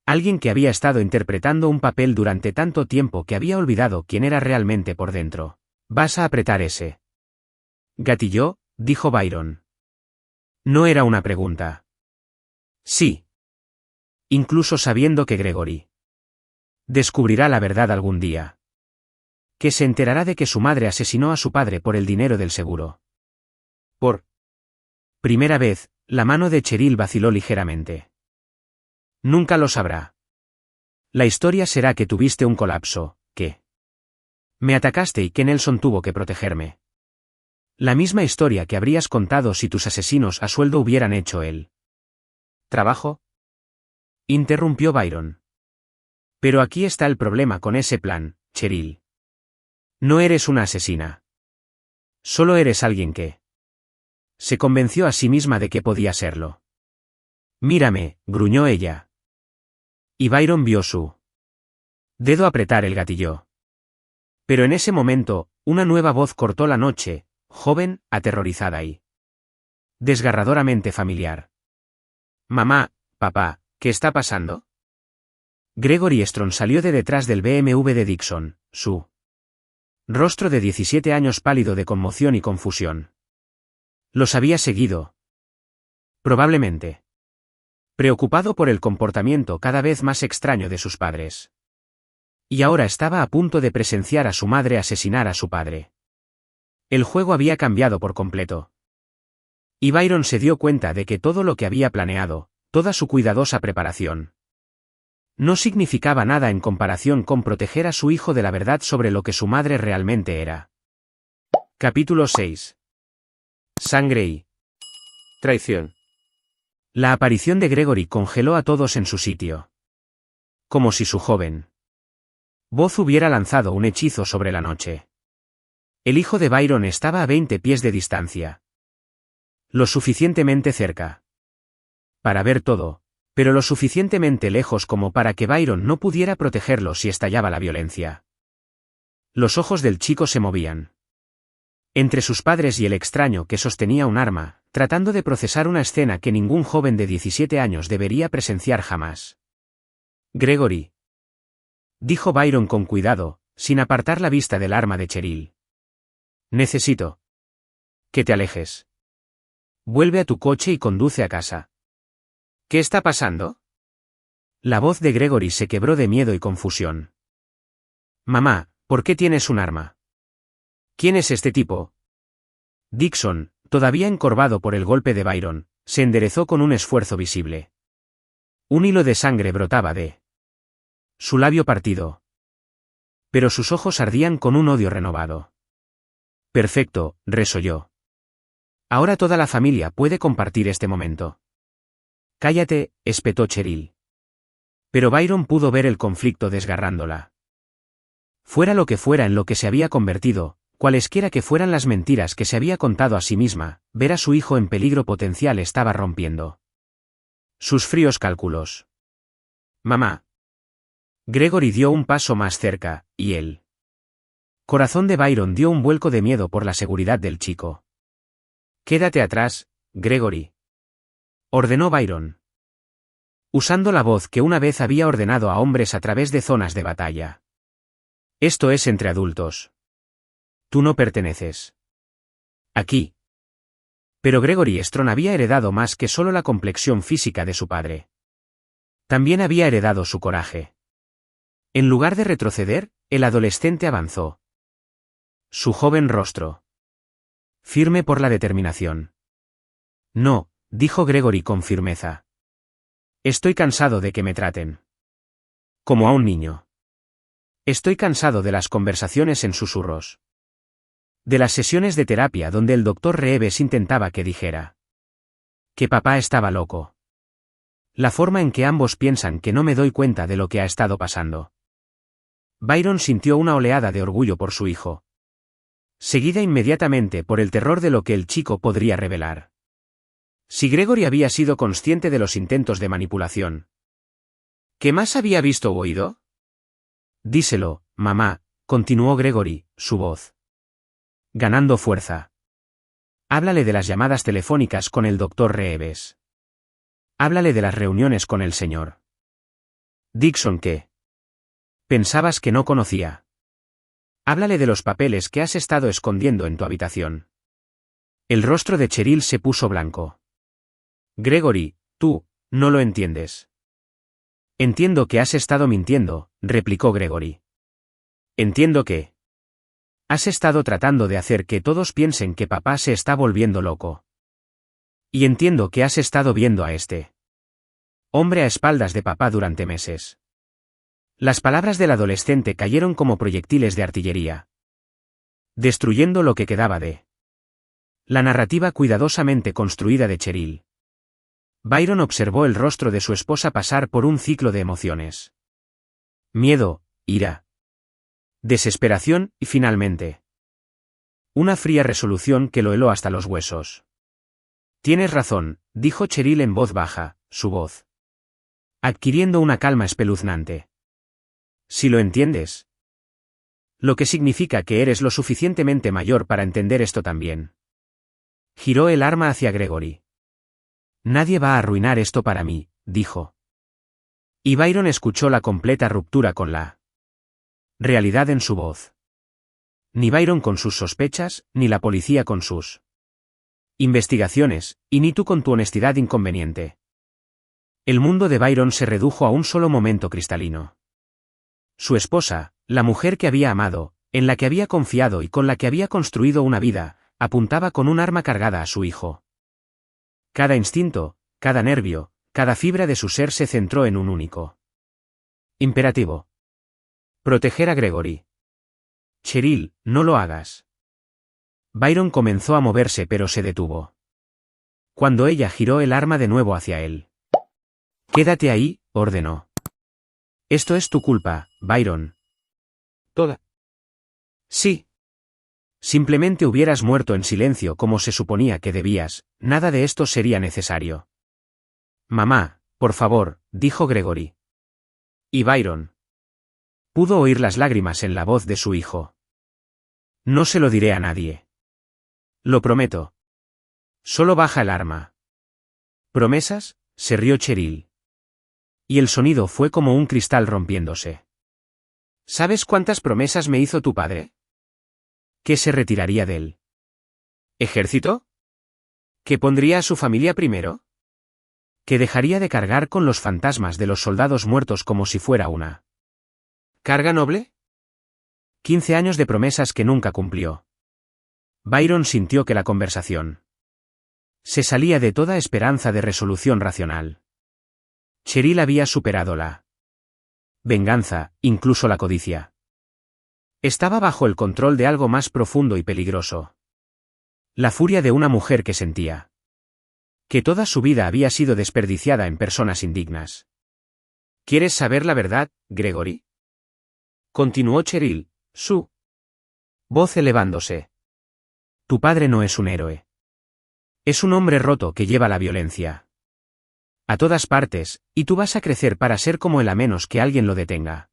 Speaker 1: Alguien que había estado interpretando un papel durante tanto tiempo que había olvidado quién era realmente por dentro. ¿Vas a apretar ese gatillo?, dijo Byron. No era una pregunta. Sí. Incluso sabiendo que Gregory descubrirá la verdad algún día. Que se enterará de que su madre asesinó a su padre por el dinero del seguro. Por primera vez, la mano de Cheryl vaciló ligeramente. Nunca lo sabrá. La historia será que tuviste un colapso, que me atacaste y que Nelson tuvo que protegerme. La misma historia que habrías contado si tus asesinos a sueldo hubieran hecho el trabajo. Interrumpió Byron. Pero aquí está el problema con ese plan, Cheryl. No eres una asesina. Solo eres alguien que se convenció a sí misma de que podía serlo. Mírame, gruñó ella. Y Byron vio su dedo apretar el gatillo. Pero en ese momento, una nueva voz cortó la noche, joven, aterrorizada y desgarradoramente familiar. Mamá, papá, ¿qué está pasando? Gregory Strong salió de detrás del BMW de Dixon, su rostro de 17 años pálido de conmoción y confusión. Los había seguido. Probablemente. Preocupado por el comportamiento cada vez más extraño de sus padres. Y ahora estaba a punto de presenciar a su madre asesinar a su padre. El juego había cambiado por completo. Y Byron se dio cuenta de que todo lo que había planeado, toda su cuidadosa preparación, no significaba nada en comparación con proteger a su hijo de la verdad sobre lo que su madre realmente era. Capítulo 6. Sangre y traición. La aparición de Gregory congeló a todos en su sitio. Como si su joven voz hubiera lanzado un hechizo sobre la noche. El hijo de Byron estaba a 20 pies de distancia. Lo suficientemente cerca para ver todo, pero lo suficientemente lejos como para que Byron no pudiera protegerlo si estallaba la violencia. Los ojos del chico se movían entre sus padres y el extraño que sostenía un arma, tratando de procesar una escena que ningún joven de 17 años debería presenciar jamás. Gregory, dijo Byron con cuidado, sin apartar la vista del arma de Cheryl. Necesito que te alejes. Vuelve a tu coche y conduce a casa. ¿Qué está pasando? La voz de Gregory se quebró de miedo y confusión. Mamá, ¿por qué tienes un arma? ¿Quién es este tipo? Dixon, todavía encorvado por el golpe de Byron, se enderezó con un esfuerzo visible. Un hilo de sangre brotaba de su labio partido. Pero sus ojos ardían con un odio renovado. Perfecto, resolló. Ahora toda la familia puede compartir este momento. Cállate, espetó Cheryl. Pero Byron pudo ver el conflicto desgarrándola. Fuera lo que fuera en lo que se había convertido, cualesquiera que fueran las mentiras que se había contado a sí misma, ver a su hijo en peligro potencial estaba rompiendo sus fríos cálculos. Mamá. Gregory dio un paso más cerca, y el corazón de Byron dio un vuelco de miedo por la seguridad del chico. Quédate atrás, Gregory, ordenó Byron, usando la voz que una vez había ordenado a hombres a través de zonas de batalla. Esto es entre adultos. Tú no perteneces aquí. Pero Gregory Strong había heredado más que solo la complexión física de su padre. También había heredado su coraje. En lugar de retroceder, el adolescente avanzó. Su joven rostro firme por la determinación. No, dijo Gregory con firmeza. Estoy cansado de que me traten como a un niño. Estoy cansado de las conversaciones en susurros. De las sesiones de terapia donde el doctor Reeves intentaba que dijera que papá estaba loco. La forma en que ambos piensan que no me doy cuenta de lo que ha estado pasando. Byron sintió una oleada de orgullo por su hijo, seguida inmediatamente por el terror de lo que el chico podría revelar. Si Gregory había sido consciente de los intentos de manipulación, ¿qué más había visto o oído? Díselo, mamá, continuó Gregory, su voz ganando fuerza. Háblale de las llamadas telefónicas con el doctor Reeves. Háblale de las reuniones con el señor Dixon que pensabas que no conocía. Háblale de los papeles que has estado escondiendo en tu habitación. El rostro de Cheryl se puso blanco. Gregory, tú, no lo entiendes. Entiendo que has estado mintiendo, replicó Gregory. Entiendo que has estado tratando de hacer que todos piensen que papá se está volviendo loco. Y entiendo que has estado viendo a este hombre a espaldas de papá durante meses. Las palabras del adolescente cayeron como proyectiles de artillería, destruyendo lo que quedaba de la narrativa cuidadosamente construida de Cheryl. Byron observó el rostro de su esposa pasar por un ciclo de emociones. Miedo, ira, desesperación y finalmente una fría resolución que lo heló hasta los huesos. Tienes razón, dijo Cheryl en voz baja, su voz adquiriendo una calma espeluznante. Si lo entiendes. Lo que significa que eres lo suficientemente mayor para entender esto también. Giró el arma hacia Gregory. Nadie va a arruinar esto para mí, dijo. Y Byron escuchó la completa ruptura con la realidad en su voz. Ni Byron con sus sospechas, ni la policía con sus investigaciones, y ni tú con tu honestidad inconveniente. El mundo de Byron se redujo a un solo momento cristalino. Su esposa, la mujer que había amado, en la que había confiado y con la que había construido una vida, apuntaba con un arma cargada a su hijo. Cada instinto, cada nervio, cada fibra de su ser se centró en un único Imperativo. Proteger a Gregory. Cheryl, no lo hagas. Byron comenzó a moverse pero se detuvo. Cuando ella giró el arma de nuevo hacia él. Quédate ahí, ordenó. Esto es tu culpa, Byron.
Speaker 2: Toda.
Speaker 1: Sí. Simplemente hubieras muerto en silencio como se suponía que debías, nada de esto sería necesario. Mamá, por favor, dijo Gregory. Y Byron. Pudo oír las lágrimas en la voz de su hijo. No se lo diré a nadie. Lo prometo. Solo baja el arma. ¿Promesas? Se rió Cheryl. Y el sonido fue como un cristal rompiéndose. ¿Sabes cuántas promesas me hizo tu padre? ¿Que se retiraría del ejército? ¿Que pondría a su familia primero? ¿Que dejaría de cargar con los fantasmas de los soldados muertos como si fuera una carga noble? 15 años de promesas que nunca cumplió. Byron sintió que la conversación se salía de toda esperanza de resolución racional. Cheryl había superado la venganza, incluso la codicia. Estaba bajo el control de algo más profundo y peligroso. La furia de una mujer que sentía que toda su vida había sido desperdiciada en personas indignas. ¿Quieres saber la verdad, Gregory? Continuó Cheryl, su voz elevándose. Tu padre no es un héroe. Es un hombre roto que lleva la violencia a todas partes, y tú vas a crecer para ser como él a menos que alguien lo detenga.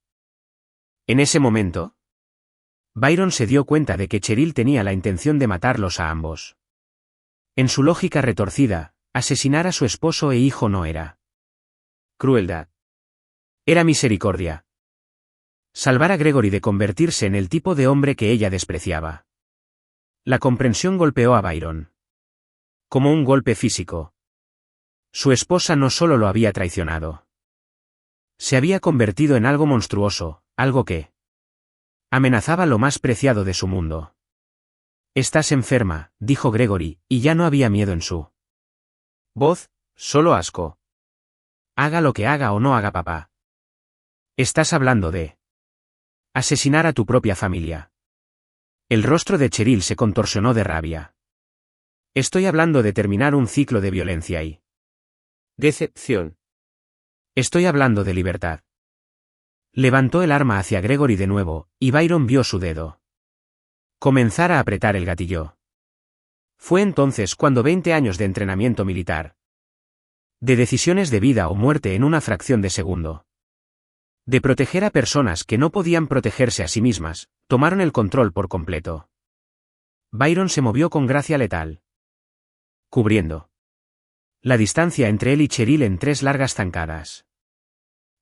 Speaker 1: En ese momento, Byron se dio cuenta de que Cheryl tenía la intención de matarlos a ambos. En su lógica retorcida, asesinar a su esposo e hijo no era crueldad. Era misericordia. Salvar a Gregory de convertirse en el tipo de hombre que ella despreciaba. La comprensión golpeó a Byron. Como un golpe físico. Su esposa no solo lo había traicionado. Se había convertido en algo monstruoso, algo que amenazaba lo más preciado de su mundo. Estás enferma, dijo Gregory, y ya no había miedo en su voz, solo asco. Haga lo que haga o no haga papá. Estás hablando de asesinar a tu propia familia. El rostro de Cheryl se contorsionó de rabia. Estoy hablando de terminar un ciclo de violencia y decepción. Estoy hablando de libertad. Levantó el arma hacia Gregory de nuevo, y Byron vio su dedo comenzar a apretar el gatillo. Fue entonces cuando 20 años de entrenamiento militar, de decisiones de vida o muerte en una fracción de segundo, de proteger a personas que no podían protegerse a sí mismas, tomaron el control por completo. Byron se movió con gracia letal, cubriendo la distancia entre él y Cheryl en 3 largas zancadas.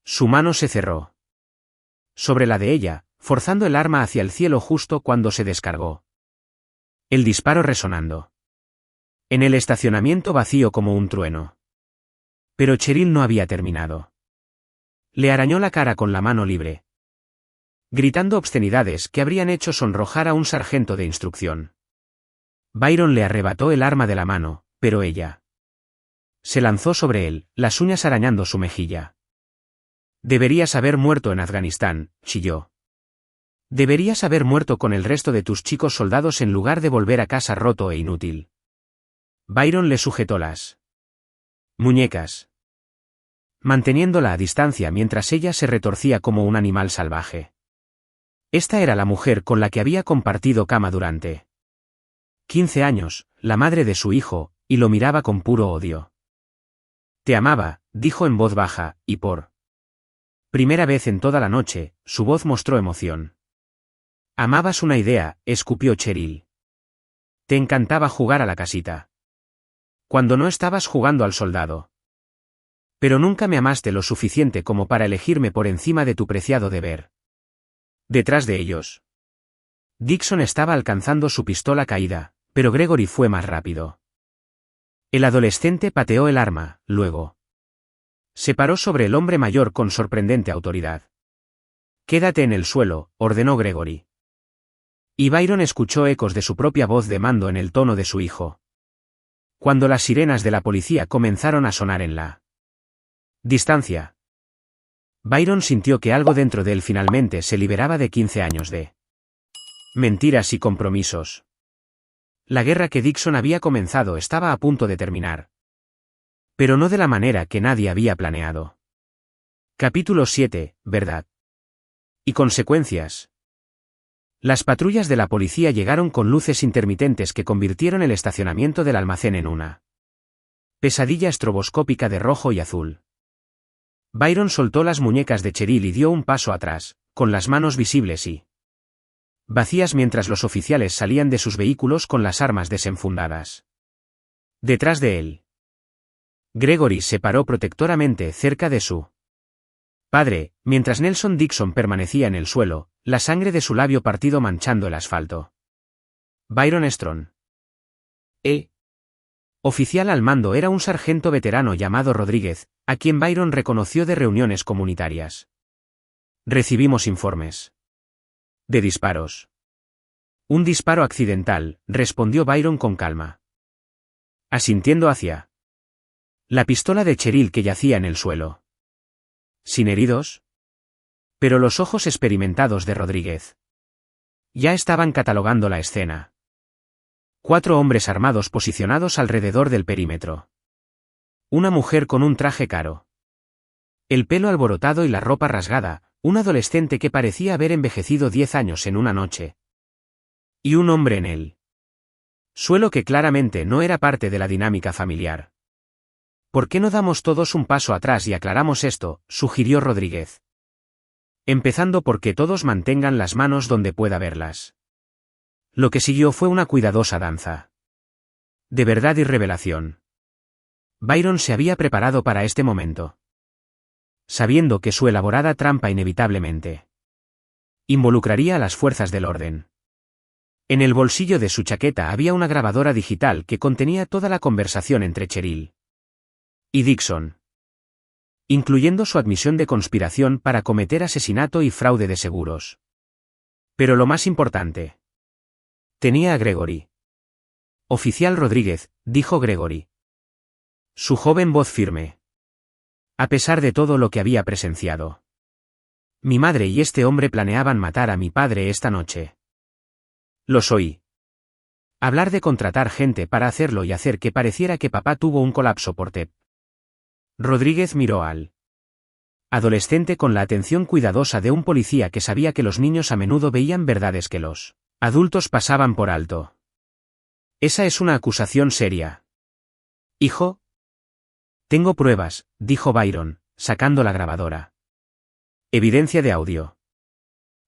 Speaker 1: Su mano se cerró sobre la de ella, forzando el arma hacia el cielo justo cuando se descargó. El disparo resonando en el estacionamiento vacío como un trueno. Pero Cheryl no había terminado. Le arañó la cara con la mano libre, gritando obscenidades que habrían hecho sonrojar a un sargento de instrucción. Byron le arrebató el arma de la mano, pero ella se lanzó sobre él, las uñas arañando su mejilla. Deberías haber muerto en Afganistán, chilló. Deberías haber muerto con el resto de tus chicos soldados en lugar de volver a casa roto e inútil. Byron le sujetó las muñecas, manteniéndola a distancia mientras ella se retorcía como un animal salvaje. Esta era la mujer con la que había compartido cama durante 15 años, la madre de su hijo, y lo miraba con puro odio. Te amaba, dijo en voz baja, y por primera vez en toda la noche, su voz mostró emoción. Amabas una idea, escupió Cheryl. Te encantaba jugar a la casita. Cuando no estabas jugando al soldado. Pero nunca me amaste lo suficiente como para elegirme por encima de tu preciado deber. Detrás de ellos, Dixon estaba alcanzando su pistola caída, pero Gregory fue más rápido. El adolescente pateó el arma, luego se paró sobre el hombre mayor con sorprendente autoridad. Quédate en el suelo, ordenó Gregory. Y Byron escuchó ecos de su propia voz de mando en el tono de su hijo. Cuando las sirenas de la policía comenzaron a sonar en la distancia. Byron sintió que algo dentro de él finalmente se liberaba de 15 años de mentiras y compromisos. La guerra que Dixon había comenzado estaba a punto de terminar. Pero no de la manera que nadie había planeado. Capítulo 7. Verdad. Y consecuencias. Las patrullas de la policía llegaron con luces intermitentes que convirtieron el estacionamiento del almacén en una pesadilla estroboscópica de rojo y azul. Byron soltó las muñecas de Cheryl y dio un paso atrás, con las manos visibles y vacías mientras los oficiales salían de sus vehículos con las armas desenfundadas. Detrás de él, Gregory se paró protectoramente cerca de su padre, mientras Nelson Dixon permanecía en el suelo, la sangre de su labio partido manchando el asfalto. Byron Strong. Oficial al mando era un sargento veterano llamado Rodríguez, a quien Byron reconoció de reuniones comunitarias. Recibimos informes de disparos. Un disparo accidental, respondió Byron con calma, asintiendo hacia la pistola de Cheryl que yacía en el suelo. ¿Sin heridos? Pero los ojos experimentados de Rodríguez ya estaban catalogando la escena. 4 hombres armados posicionados alrededor del perímetro. Una mujer con un traje caro, el pelo alborotado y la ropa rasgada, un adolescente que parecía haber envejecido 10 años en una noche. Y un hombre en él. Suelo que claramente no era parte de la dinámica familiar. ¿Por qué no damos todos un paso atrás y aclaramos esto?, sugirió Rodríguez. Empezando por que todos mantengan las manos donde pueda verlas. Lo que siguió fue una cuidadosa danza de verdad y revelación. Byron se había preparado para este momento, sabiendo que su elaborada trampa inevitablemente involucraría a las fuerzas del orden. En el bolsillo de su chaqueta había una grabadora digital que contenía toda la conversación entre Cheryl y Dixon, incluyendo su admisión de conspiración para cometer asesinato y fraude de seguros. Pero lo más importante, tenía a Gregory. Oficial Rodríguez, dijo Gregory, su joven voz firme. A pesar de todo lo que había presenciado, mi madre y este hombre planeaban matar a mi padre esta noche. Los oí hablar de contratar gente para hacerlo y hacer que pareciera que papá tuvo un colapso por TEP. Rodríguez miró al adolescente con la atención cuidadosa de un policía que sabía que los niños a menudo veían verdades que los adultos pasaban por alto. Esa es una acusación seria. Hijo. Tengo pruebas, dijo Byron, sacando la grabadora. Evidencia de audio.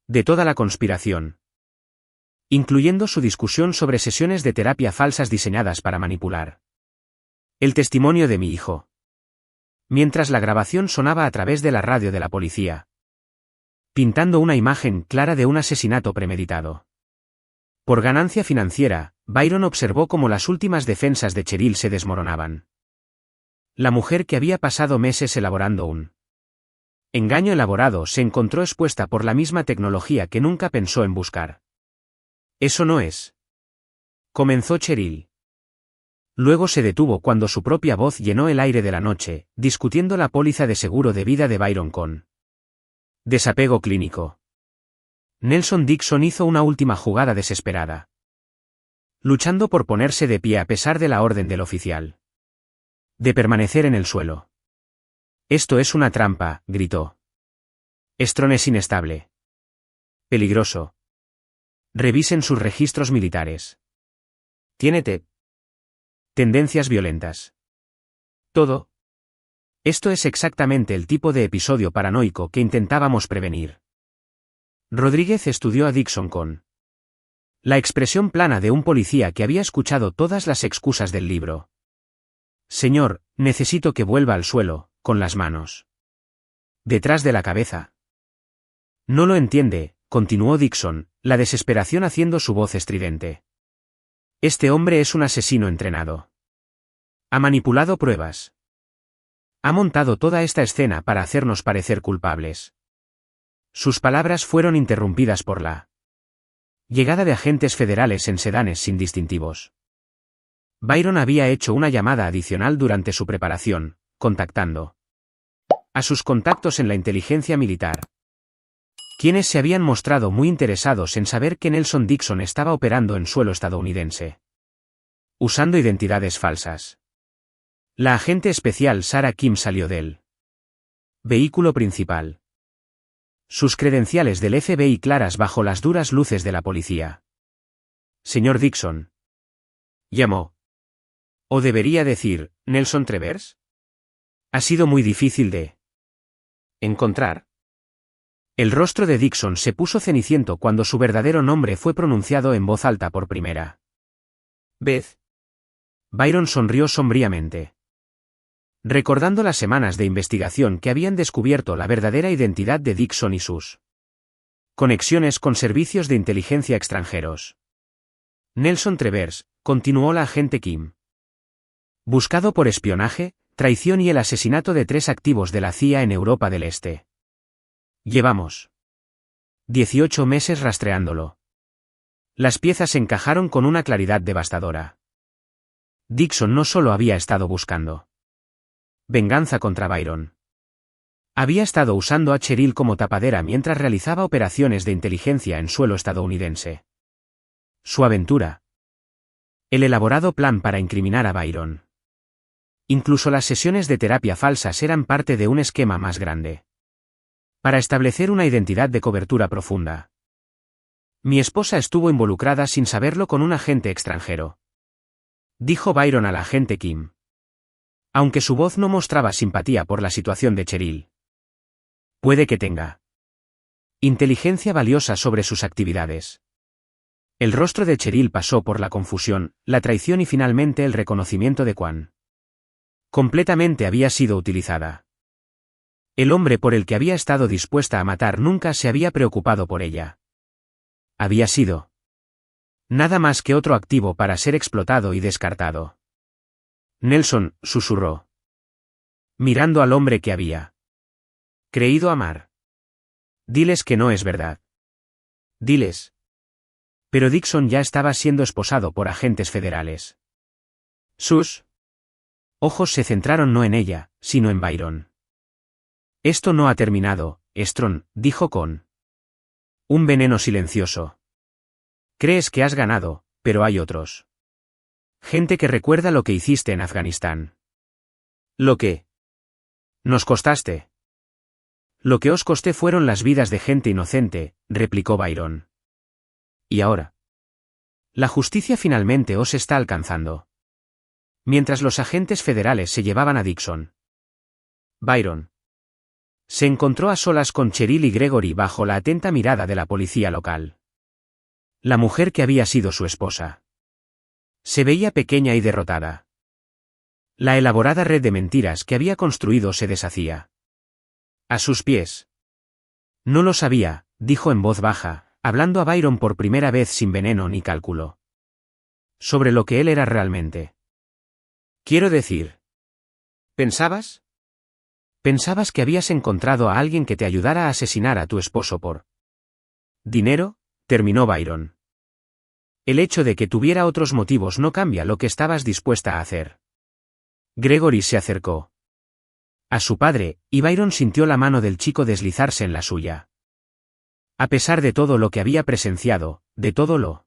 Speaker 1: De toda la conspiración. Incluyendo su discusión sobre sesiones de terapia falsas diseñadas para manipular el testimonio de mi hijo. Mientras la grabación sonaba a través de la radio de la policía, pintando una imagen clara de un asesinato premeditado. Por ganancia financiera, Byron observó cómo las últimas defensas de Cheryl se desmoronaban. La mujer que había pasado meses elaborando un engaño elaborado se encontró expuesta por la misma tecnología que nunca pensó en buscar. Eso no es. Comenzó Cheryl. Luego se detuvo cuando su propia voz llenó el aire de la noche, discutiendo la póliza de seguro de vida de Byron con desapego clínico. Nelson Dixon hizo una última jugada desesperada, luchando por ponerse de pie a pesar de la orden del oficial de permanecer en el suelo. Esto es una trampa, gritó. Strong es inestable. Peligroso. Revisen sus registros militares. Tiene tendencias violentas. Todo. Esto es exactamente el tipo de episodio paranoico que intentábamos prevenir. Rodríguez estudió a Dixon con la expresión plana de un policía que había escuchado todas las excusas del libro. Señor, necesito que vuelva al suelo, con las manos detrás de la cabeza. No lo entiende, continuó Dixon, la desesperación haciendo su voz estridente. Este hombre es un asesino entrenado. Ha manipulado pruebas. Ha montado toda esta escena para hacernos parecer culpables. Sus palabras fueron interrumpidas por la llegada de agentes federales en sedanes sin distintivos. Byron había hecho una llamada adicional durante su preparación, contactando a sus contactos en la inteligencia militar, quienes se habían mostrado muy interesados en saber que Nelson Dixon estaba operando en suelo estadounidense, usando identidades falsas. La agente especial Sarah Kim salió del vehículo principal, sus credenciales del FBI claras bajo las duras luces de la policía. Señor Dixon, llamó. ¿O debería decir, Nelson Travers? Ha sido muy difícil de encontrar. El rostro de Dixon se puso ceniciento cuando su verdadero nombre fue pronunciado en voz alta por primera vez. Byron sonrió sombríamente, recordando las semanas de investigación que habían descubierto la verdadera identidad de Dixon y sus conexiones con servicios de inteligencia extranjeros. Nelson Travers, continuó la agente Kim, buscado por espionaje, traición y el asesinato de 3 activos de la CIA en Europa del Este. Llevamos 18 meses rastreándolo. Las piezas encajaron con una claridad devastadora. Dixon no solo había estado buscando venganza contra Byron. Había estado usando a Cheryl como tapadera mientras realizaba operaciones de inteligencia en suelo estadounidense. Su aventura. El elaborado plan para incriminar a Byron. Incluso las sesiones de terapia falsas eran parte de un esquema más grande, para establecer una identidad de cobertura profunda. Mi esposa estuvo involucrada sin saberlo con un agente extranjero, dijo Byron al agente Kim, aunque su voz no mostraba simpatía por la situación de Cheryl. Puede que tenga inteligencia valiosa sobre sus actividades. El rostro de Cheryl pasó por la confusión, la traición y finalmente el reconocimiento de cuán completamente había sido utilizada. El hombre por el que había estado dispuesta a matar nunca se había preocupado por ella. Había sido nada más que otro activo para ser explotado y descartado. Nelson, susurró, mirando al hombre que había creído amar. Diles que no es verdad. Diles. Pero Dixon ya estaba siendo esposado por agentes federales. Sus ojos se centraron no en ella, sino en Byron. Esto no ha terminado, Strong, dijo con un veneno silencioso. Crees que has ganado, pero hay otros. Gente que recuerda lo que hiciste en Afganistán. Lo que nos costaste. Lo que os costé fueron las vidas de gente inocente, replicó Byron. Y ahora. La justicia finalmente os está alcanzando. Mientras los agentes federales se llevaban a Dixon, Byron se encontró a solas con Cheryl y Gregory bajo la atenta mirada de la policía local. La mujer que había sido su esposa se veía pequeña y derrotada. La elaborada red de mentiras que había construido se deshacía a sus pies. No lo sabía, dijo en voz baja, hablando a Byron por primera vez sin veneno ni cálculo sobre lo que él era realmente. Quiero decir, ¿pensabas? ¿Pensabas que habías encontrado a alguien que te ayudara a asesinar a tu esposo por dinero? Terminó Byron. El hecho de que tuviera otros motivos no cambia lo que estabas dispuesta a hacer. Gregory se acercó a su padre, y Byron sintió la mano del chico deslizarse en la suya. A pesar de todo lo que había presenciado, de todo lo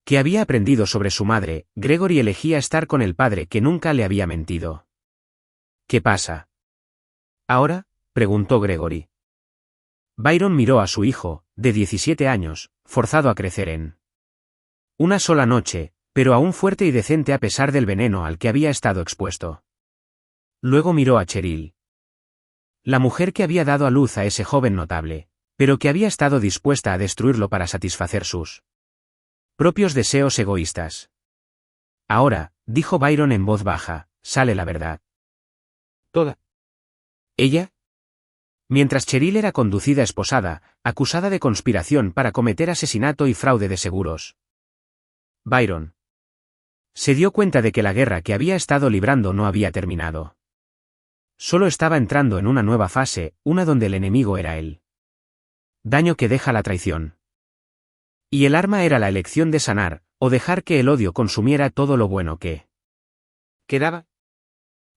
Speaker 1: que había aprendido sobre su madre, Gregory elegía estar con el padre que nunca le había mentido. ¿Qué pasa ahora?, preguntó Gregory. Byron miró a su hijo, de 17 años, forzado a crecer en una sola noche, pero aún fuerte y decente a pesar del veneno al que había estado expuesto. Luego miró a Cheryl, la mujer que había dado a luz a ese joven notable, pero que había estado dispuesta a destruirlo para satisfacer sus propios deseos egoístas. Ahora, dijo Byron en voz baja, sale la verdad. ¿Toda ella? Mientras Cheryl era conducida esposada, acusada de conspiración para cometer asesinato y fraude de seguros. Byron se dio cuenta de que la guerra que había estado librando no había terminado. Solo estaba entrando en una nueva fase, una donde el enemigo era él. Daño que deja la traición. Y el arma era la elección de sanar, o dejar que el odio consumiera todo lo bueno que quedaba.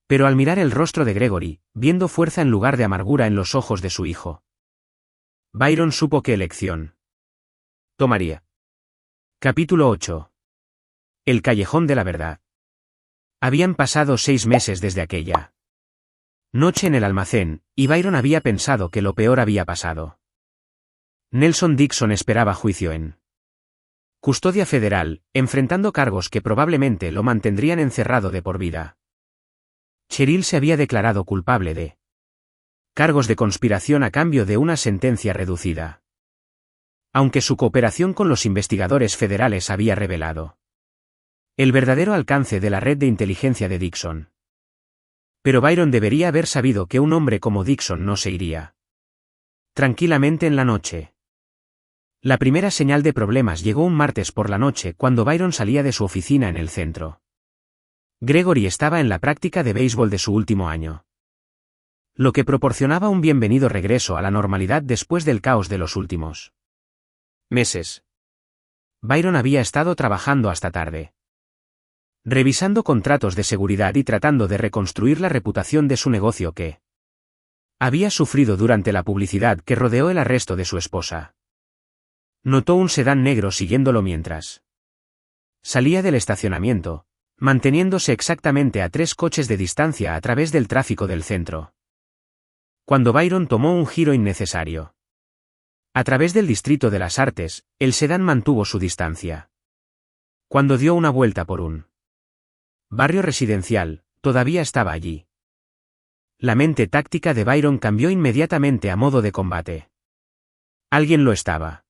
Speaker 1: Pero al mirar el rostro de Gregory, viendo fuerza en lugar de amargura en los ojos de su hijo, Byron supo qué elección tomaría. Capítulo 8. El callejón de la verdad. Habían pasado 6 meses desde aquella noche en el almacén, y Byron había pensado que lo peor había pasado. Nelson Dixon esperaba juicio en custodia federal, enfrentando cargos que probablemente lo mantendrían encerrado de por vida. Cheryl se había declarado culpable de cargos de conspiración a cambio de una sentencia reducida, aunque su cooperación con los investigadores federales había revelado el verdadero alcance de la red de inteligencia de Dixon. Pero Byron debería haber sabido que un hombre como Dixon no se iría tranquilamente en la noche. La primera señal de problemas llegó un martes por la noche cuando Byron salía de su oficina en el centro. Gregory estaba en la práctica de béisbol de su último año, lo que proporcionaba un bienvenido regreso a la normalidad después del caos de los últimos meses. Byron había estado trabajando hasta tarde, revisando contratos de seguridad y tratando de reconstruir la reputación de su negocio que había sufrido durante la publicidad que rodeó el arresto de su esposa. Notó un sedán negro siguiéndolo mientras salía del estacionamiento, manteniéndose exactamente a 3 coches de distancia a través del tráfico del centro. Cuando Byron tomó un giro innecesario a través del distrito de las Artes, el sedán mantuvo su distancia. Cuando dio una vuelta por un barrio residencial, todavía estaba allí. La mente táctica de Byron cambió inmediatamente a modo de combate. Alguien lo estaba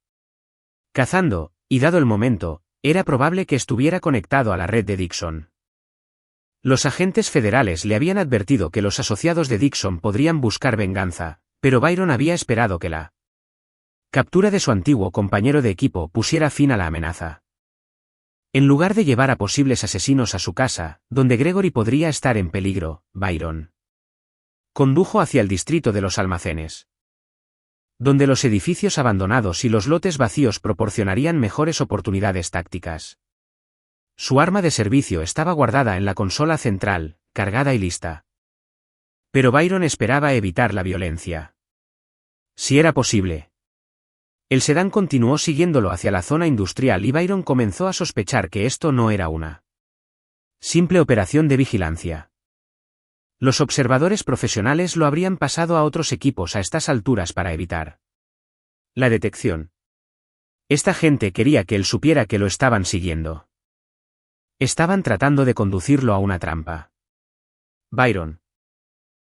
Speaker 1: cazando, y dado el momento, era probable que estuviera conectado a la red de Dixon. Los agentes federales le habían advertido que los asociados de Dixon podrían buscar venganza, pero Byron había esperado que la captura de su antiguo compañero de equipo pusiera fin a la amenaza. En lugar de llevar a posibles asesinos a su casa, donde Gregory podría estar en peligro, Byron condujo hacia el distrito de los almacenes, donde los edificios abandonados y los lotes vacíos proporcionarían mejores oportunidades tácticas. Su arma de servicio estaba guardada en la consola central, cargada y lista. Pero Byron esperaba evitar la violencia, si era posible. El sedán continuó siguiéndolo hacia la zona industrial y Byron comenzó a sospechar que esto no era una simple operación de vigilancia. Los observadores profesionales lo habrían pasado a otros equipos a estas alturas para evitar la detección. Esta gente quería que él supiera que lo estaban siguiendo. Estaban tratando de conducirlo a una trampa. Byron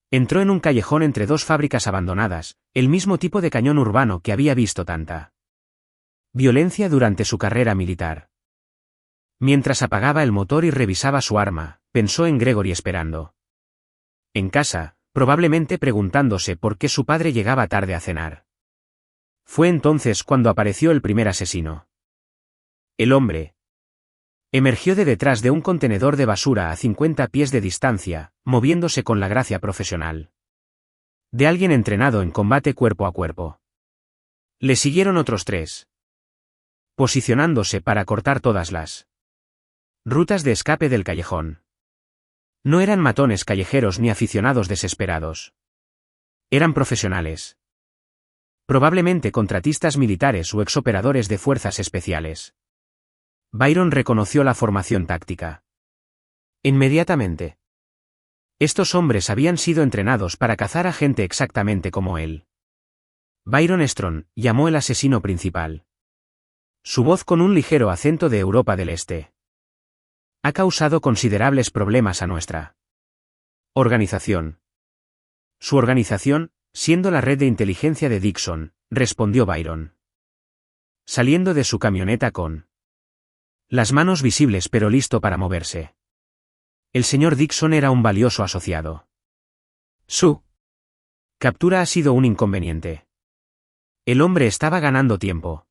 Speaker 1: entró en un callejón entre 2 fábricas abandonadas, el mismo tipo de cañón urbano que había visto tanta violencia durante su carrera militar. Mientras apagaba el motor y revisaba su arma, pensó en Gregory esperando en casa, probablemente preguntándose por qué su padre llegaba tarde a cenar. Fue entonces cuando apareció el primer asesino. El hombre emergió de detrás de un contenedor de basura a 50 pies de distancia, moviéndose con la gracia profesional de alguien entrenado en combate cuerpo a cuerpo. Le siguieron otros 3, posicionándose para cortar todas las rutas de escape del callejón. No eran matones callejeros ni aficionados desesperados. Eran profesionales. Probablemente contratistas militares o exoperadores de fuerzas especiales. Byron reconoció la formación táctica inmediatamente. Estos hombres habían sido entrenados para cazar a gente exactamente como él. Byron Strong, llamó el asesino principal. Su voz con un ligero acento de Europa del Este ha causado considerables problemas a nuestra organización. Su organización, siendo la red de inteligencia de Dixon, respondió Byron, saliendo de su camioneta con las manos visibles pero listo para moverse. El señor Dixon era un valioso asociado. Su captura ha sido un inconveniente. El hombre estaba ganando tiempo,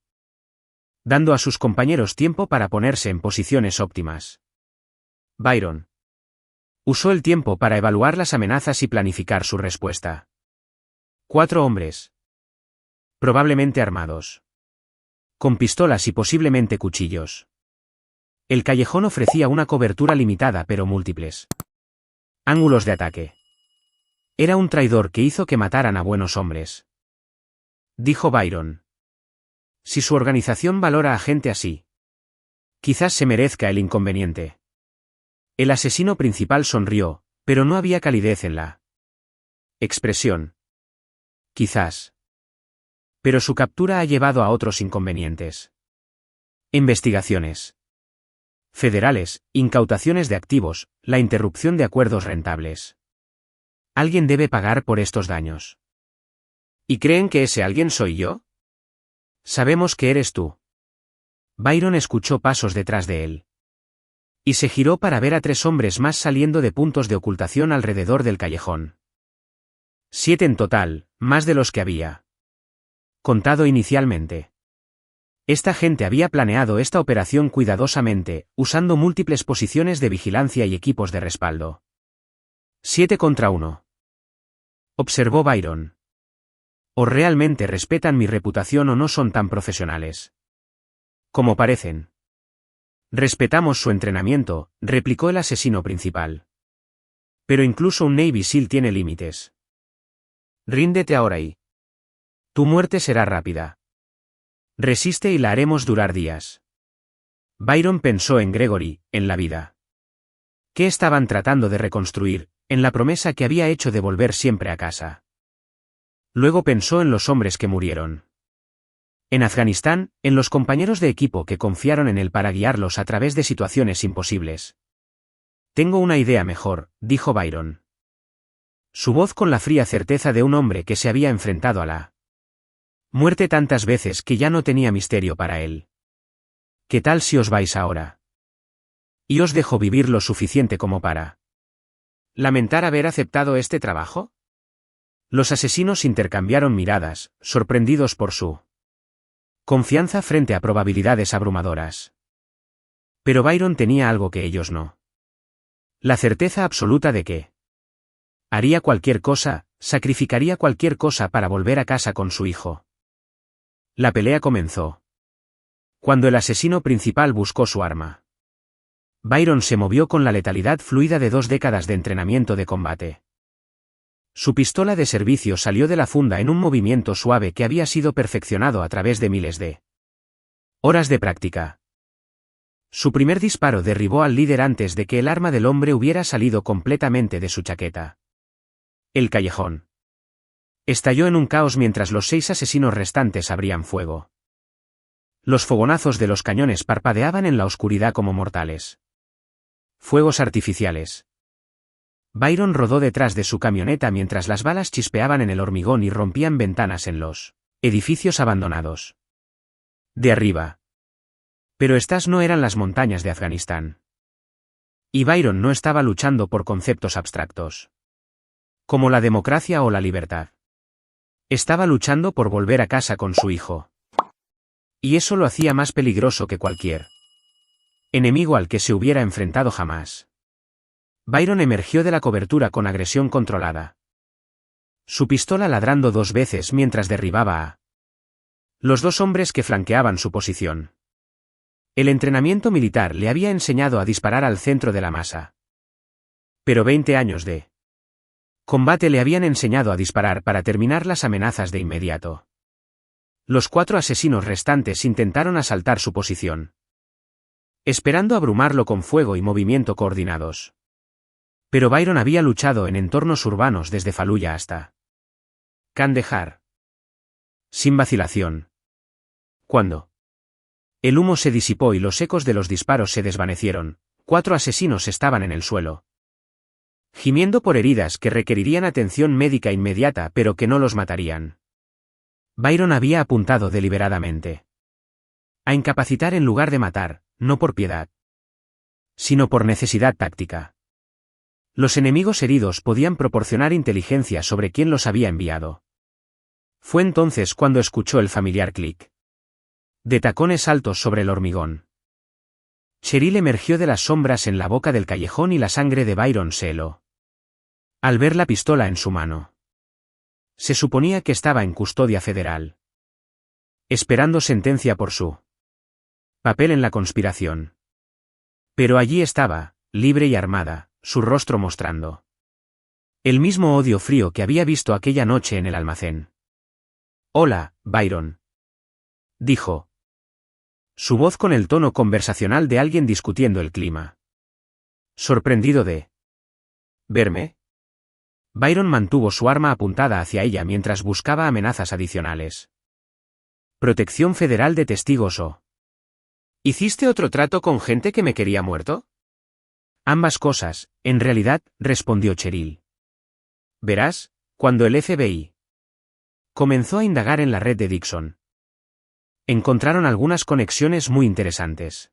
Speaker 1: dando a sus compañeros tiempo para ponerse en posiciones óptimas. Byron usó el tiempo para evaluar las amenazas y planificar su respuesta. 4 hombres, probablemente armados, con pistolas y posiblemente cuchillos. El callejón ofrecía una cobertura limitada pero múltiples Ángulos de ataque. Era un traidor que hizo que mataran a buenos hombres. Dijo Byron. Si su organización valora a gente así, quizás se merezca el inconveniente. El asesino principal sonrió, pero no había calidez en la expresión. Quizás. Pero su captura ha llevado a otros inconvenientes. Investigaciones federales, incautaciones de activos, la interrupción de acuerdos rentables. Alguien debe pagar por estos daños. ¿Y creen que ese alguien soy yo? Sabemos que eres tú. Byron escuchó pasos detrás de él. Y se giró para ver a 3 hombres más saliendo de puntos de ocultación alrededor del callejón. 7 en total, más de los que había contado inicialmente. Esta gente había planeado esta operación cuidadosamente, usando múltiples posiciones de vigilancia y equipos de respaldo. 7 contra 1. Observó Byron. O realmente respetan mi reputación o no son tan profesionales como parecen. Respetamos su entrenamiento, replicó el asesino principal. Pero incluso un Navy SEAL tiene límites. Ríndete ahora y tu muerte será rápida. Resiste y la haremos durar días. Byron pensó en Gregory, en la vida que estaban tratando de reconstruir, en la promesa que había hecho de volver siempre a casa. Luego pensó en los hombres que murieron en Afganistán, en los compañeros de equipo que confiaron en él para guiarlos a través de situaciones imposibles. Tengo una idea mejor, dijo Byron. Su voz con la fría certeza de un hombre que se había enfrentado a la muerte tantas veces que ya no tenía misterio para él. ¿Qué tal si os vais ahora? Y os dejo vivir lo suficiente como para lamentar haber aceptado este trabajo. Los asesinos intercambiaron miradas, sorprendidos por su confianza frente a probabilidades abrumadoras. Pero Byron tenía algo que ellos no. La certeza absoluta de que haría cualquier cosa, sacrificaría cualquier cosa para volver a casa con su hijo. La pelea comenzó. Cuando el asesino principal buscó su arma, Byron se movió con la letalidad fluida de 2 décadas de entrenamiento de combate. Su pistola de servicio salió de la funda en un movimiento suave que había sido perfeccionado a través de miles de horas de práctica. Su primer disparo derribó al líder antes de que el arma del hombre hubiera salido completamente de su chaqueta. El callejón estalló en un caos mientras los 6 asesinos restantes abrían fuego. Los fogonazos de los cañones parpadeaban en la oscuridad como mortales fuegos artificiales. Byron rodó detrás de su camioneta mientras las balas chispeaban en el hormigón y rompían ventanas en los edificios abandonados. De arriba. Pero estas no eran las montañas de Afganistán. Y Byron no estaba luchando por conceptos abstractos, como la democracia o la libertad. Estaba luchando por volver a casa con su hijo. Y eso lo hacía más peligroso que cualquier enemigo al que se hubiera enfrentado jamás. Byron emergió de la cobertura con agresión controlada. Su pistola ladrando 2 veces mientras derribaba a los 2 hombres que flanqueaban su posición. El entrenamiento militar le había enseñado a disparar al centro de la masa. Pero 20 años de combate le habían enseñado a disparar para terminar las amenazas de inmediato. Los 4 asesinos restantes intentaron asaltar su posición, esperando abrumarlo con fuego y movimiento coordinados. Pero Byron había luchado en entornos urbanos desde Fallujah hasta Kandahar. Sin vacilación. Cuando el humo se disipó y los ecos de los disparos se desvanecieron, 4 asesinos estaban en el suelo, gimiendo por heridas que requerirían atención médica inmediata pero que no los matarían. Byron había apuntado deliberadamente a incapacitar en lugar de matar, no por piedad, sino por necesidad táctica. Los enemigos heridos podían proporcionar inteligencia sobre quién los había enviado. Fue entonces cuando escuchó el familiar clic de tacones altos sobre el hormigón. Cheryl emergió de las sombras en la boca del callejón y la sangre de Byron se heló al ver la pistola en su mano. Se suponía que estaba en custodia federal, esperando sentencia por su papel en la conspiración. Pero allí estaba, libre y armada, su rostro mostrando El mismo odio frío que había visto aquella noche en el almacén. «Hola, Byron», dijo. Su voz con el tono conversacional de alguien discutiendo el clima. Sorprendido de verme, Byron mantuvo su arma apuntada hacia ella mientras buscaba amenazas adicionales. Protección Federal de Testigos o... ¿Hiciste otro trato con gente que me quería muerto? Ambas cosas, en realidad, respondió Cheryl. Verás, cuando el FBI comenzó a indagar en la red de Dixon, encontraron algunas conexiones muy interesantes.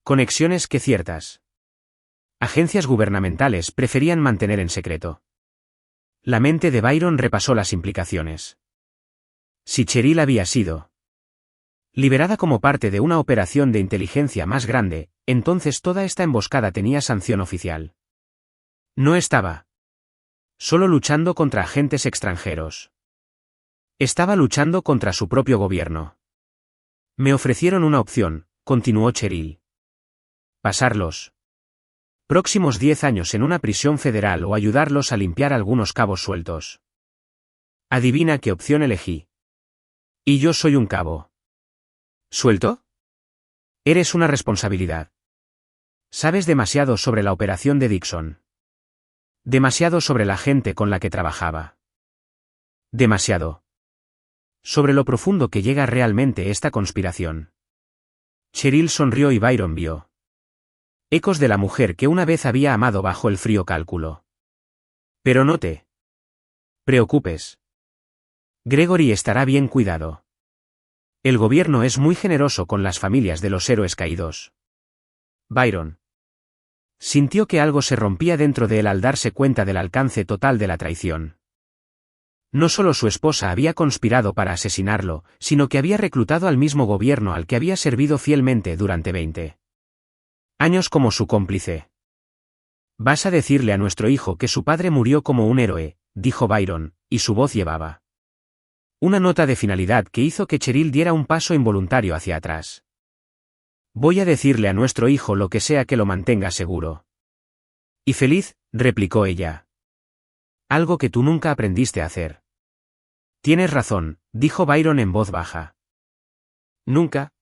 Speaker 1: Conexiones que ciertas agencias gubernamentales preferían mantener en secreto. La mente de Byron repasó las implicaciones. Si Cheryl había sido liberada como parte de una operación de inteligencia más grande, entonces toda esta emboscada tenía sanción oficial. No estaba solo luchando contra agentes extranjeros. Estaba luchando contra su propio gobierno. Me ofrecieron una opción, continuó Cheryl. Pasar los próximos 10 años en una prisión federal o ayudarlos a limpiar algunos cabos sueltos. Adivina qué opción elegí. Y yo soy un cabo ¿suelto? Eres una responsabilidad. Sabes demasiado sobre la operación de Dixon. Demasiado sobre la gente con la que trabajaba. Demasiado. Sobre lo profundo que llega realmente esta conspiración. Cheryl sonrió y Byron vio ecos de la mujer que una vez había amado bajo el frío cálculo. Pero no te preocupes. Gregory estará bien cuidado. El gobierno es muy generoso con las familias de los héroes caídos. Byron sintió que algo se rompía dentro de él al darse cuenta del alcance total de la traición. No solo su esposa había conspirado para asesinarlo, sino que había reclutado al mismo gobierno al que había servido fielmente durante 20 años como su cómplice. «Vas a decirle a nuestro hijo que su padre murió como un héroe», dijo Byron, y su voz llevaba una nota de finalidad que hizo que Cheryl diera un paso involuntario hacia atrás. «Voy a decirle a nuestro hijo lo que sea que lo mantenga seguro». «Y feliz», replicó ella. «Algo que tú nunca aprendiste a hacer». «Tienes razón», dijo Byron en voz baja. «Nunca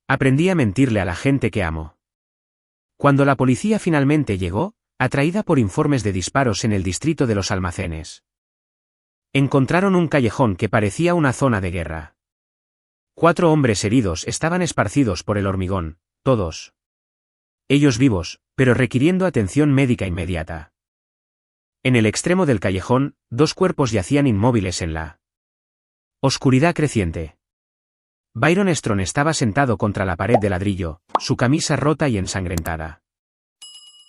Speaker 1: aprendí a mentirle a la gente que amo». Cuando la policía finalmente llegó, atraída por informes de disparos en el distrito de los almacenes, encontraron un callejón que parecía una zona de guerra. 4 hombres heridos estaban esparcidos por el hormigón, todos ellos vivos, pero requiriendo atención médica inmediata. En el extremo del callejón, 2 cuerpos yacían inmóviles en la oscuridad creciente. Byron Strong estaba sentado contra la pared de ladrillo, su camisa rota y ensangrentada.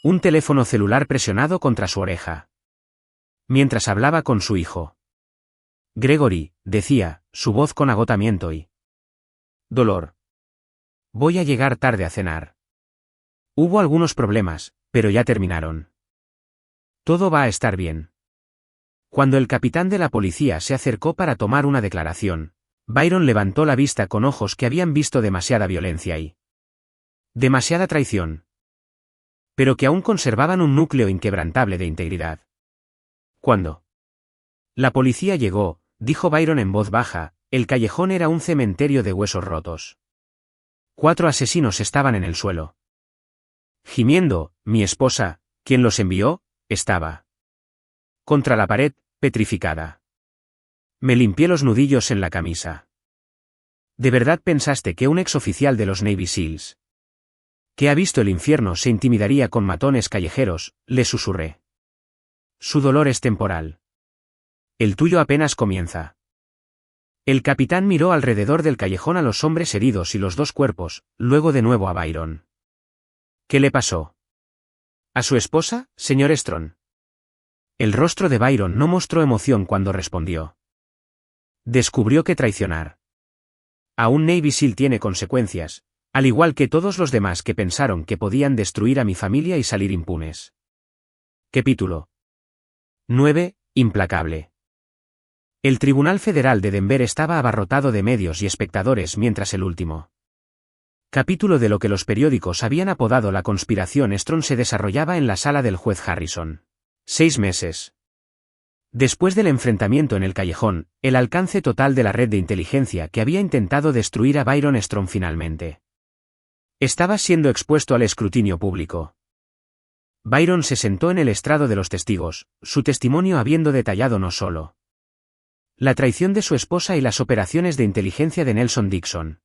Speaker 1: Un teléfono celular presionado contra su oreja. Mientras hablaba con su hijo. Gregory, decía, su voz con agotamiento y dolor. Voy a llegar tarde a cenar. Hubo algunos problemas, pero ya terminaron. Todo va a estar bien. Cuando el capitán de la policía se acercó para tomar una declaración, Byron levantó la vista con ojos que habían visto demasiada violencia y demasiada traición, pero que aún conservaban un núcleo inquebrantable de integridad. Cuando la policía llegó, dijo Byron en voz baja, el callejón era un cementerio de huesos rotos. 4 asesinos estaban en el suelo. Gimiendo, mi esposa, quien los envió, estaba contra la pared, petrificada. Me limpié los nudillos en la camisa. ¿De verdad pensaste que un exoficial de los Navy SEALs, que ha visto el infierno, se intimidaría con matones callejeros? Le susurré. Su dolor es temporal. El tuyo apenas comienza. El capitán miró alrededor del callejón a los hombres heridos y los 2 cuerpos, luego de nuevo a Byron. ¿Qué le pasó? ¿A su esposa, señor Strong? El rostro de Byron no mostró emoción cuando respondió. Descubrió que traicionar a un Navy SEAL tiene consecuencias, al igual que todos los demás que pensaron que podían destruir a mi familia y salir impunes. Capítulo 9. Implacable. El Tribunal Federal de Denver estaba abarrotado de medios y espectadores mientras el último capítulo de lo que los periódicos habían apodado la conspiración Strong se desarrollaba en la sala del juez Harrison. 6 meses. Después del enfrentamiento en el callejón, el alcance total de la red de inteligencia que había intentado destruir a Byron Strong finalmente estaba siendo expuesto al escrutinio público. Byron se sentó en el estrado de los testigos, su testimonio habiendo detallado no solo la traición de su esposa y las operaciones de inteligencia de Nelson Dixon,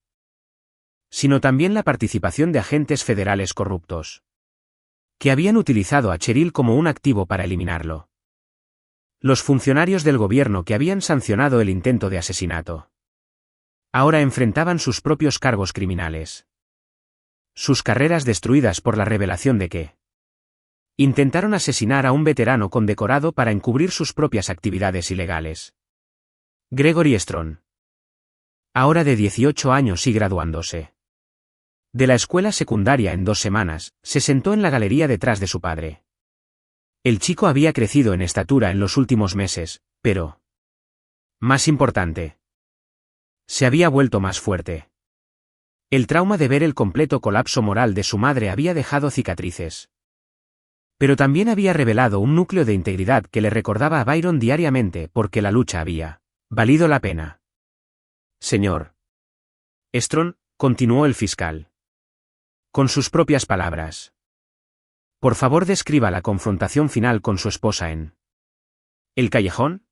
Speaker 1: sino también la participación de agentes federales corruptos, que habían utilizado a Cheryl como un activo para eliminarlo. Los funcionarios del gobierno que habían sancionado el intento de asesinato ahora enfrentaban sus propios cargos criminales. Sus carreras destruidas por la revelación de que intentaron asesinar a un veterano condecorado para encubrir sus propias actividades ilegales. Gregory Strong, ahora de 18 años y graduándose de la escuela secundaria en 2 semanas, se sentó en la galería detrás de su padre. El chico había crecido en estatura en los últimos meses, pero, más importante, se había vuelto más fuerte. El trauma de ver el completo colapso moral de su madre había dejado cicatrices. Pero también había revelado un núcleo de integridad que le recordaba a Byron diariamente porque la lucha había valido la pena. Señor Strong, continuó el fiscal, con sus propias palabras. Por favor, describa la confrontación final con su esposa en el callejón.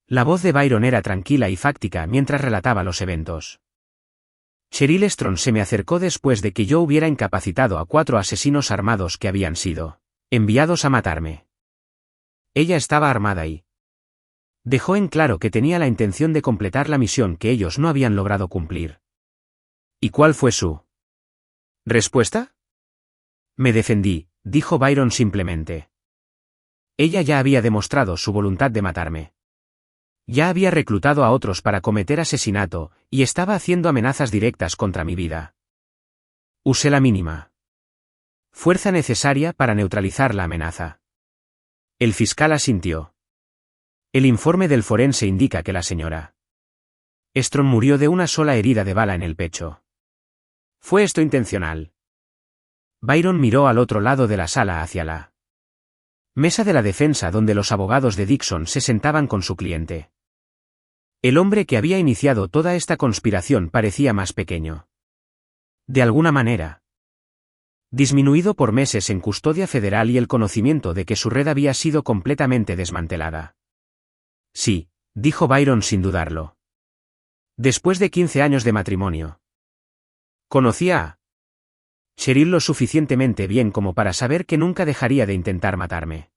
Speaker 1: La voz de Byron era tranquila y fáctica mientras relataba los eventos. Cheryl Strong se me acercó después de que yo hubiera incapacitado a 4 asesinos armados que habían sido enviados a matarme. Ella estaba armada y dejó en claro que tenía la intención de completar la misión que ellos no habían logrado cumplir. ¿Y cuál fue su respuesta? Me defendí, dijo Byron simplemente. Ella ya había demostrado su voluntad de matarme. Ya había reclutado a otros para cometer asesinato, y estaba haciendo amenazas directas contra mi vida. Usé la mínima fuerza necesaria para neutralizar la amenaza. El fiscal asintió. El informe del forense indica que la señora Strong murió de una sola herida de bala en el pecho. ¿Fue esto intencional? Byron miró al otro lado de la sala hacia la mesa de la defensa donde los abogados de Dixon se sentaban con su cliente. El hombre que había iniciado toda esta conspiración parecía más pequeño. De alguna manera, disminuido por meses en custodia federal y el conocimiento de que su red había sido completamente desmantelada. Sí, dijo Byron sin dudarlo. Después de 15 años de matrimonio. Conocía a Cheryl lo suficientemente bien como para saber que nunca dejaría de intentar matarme.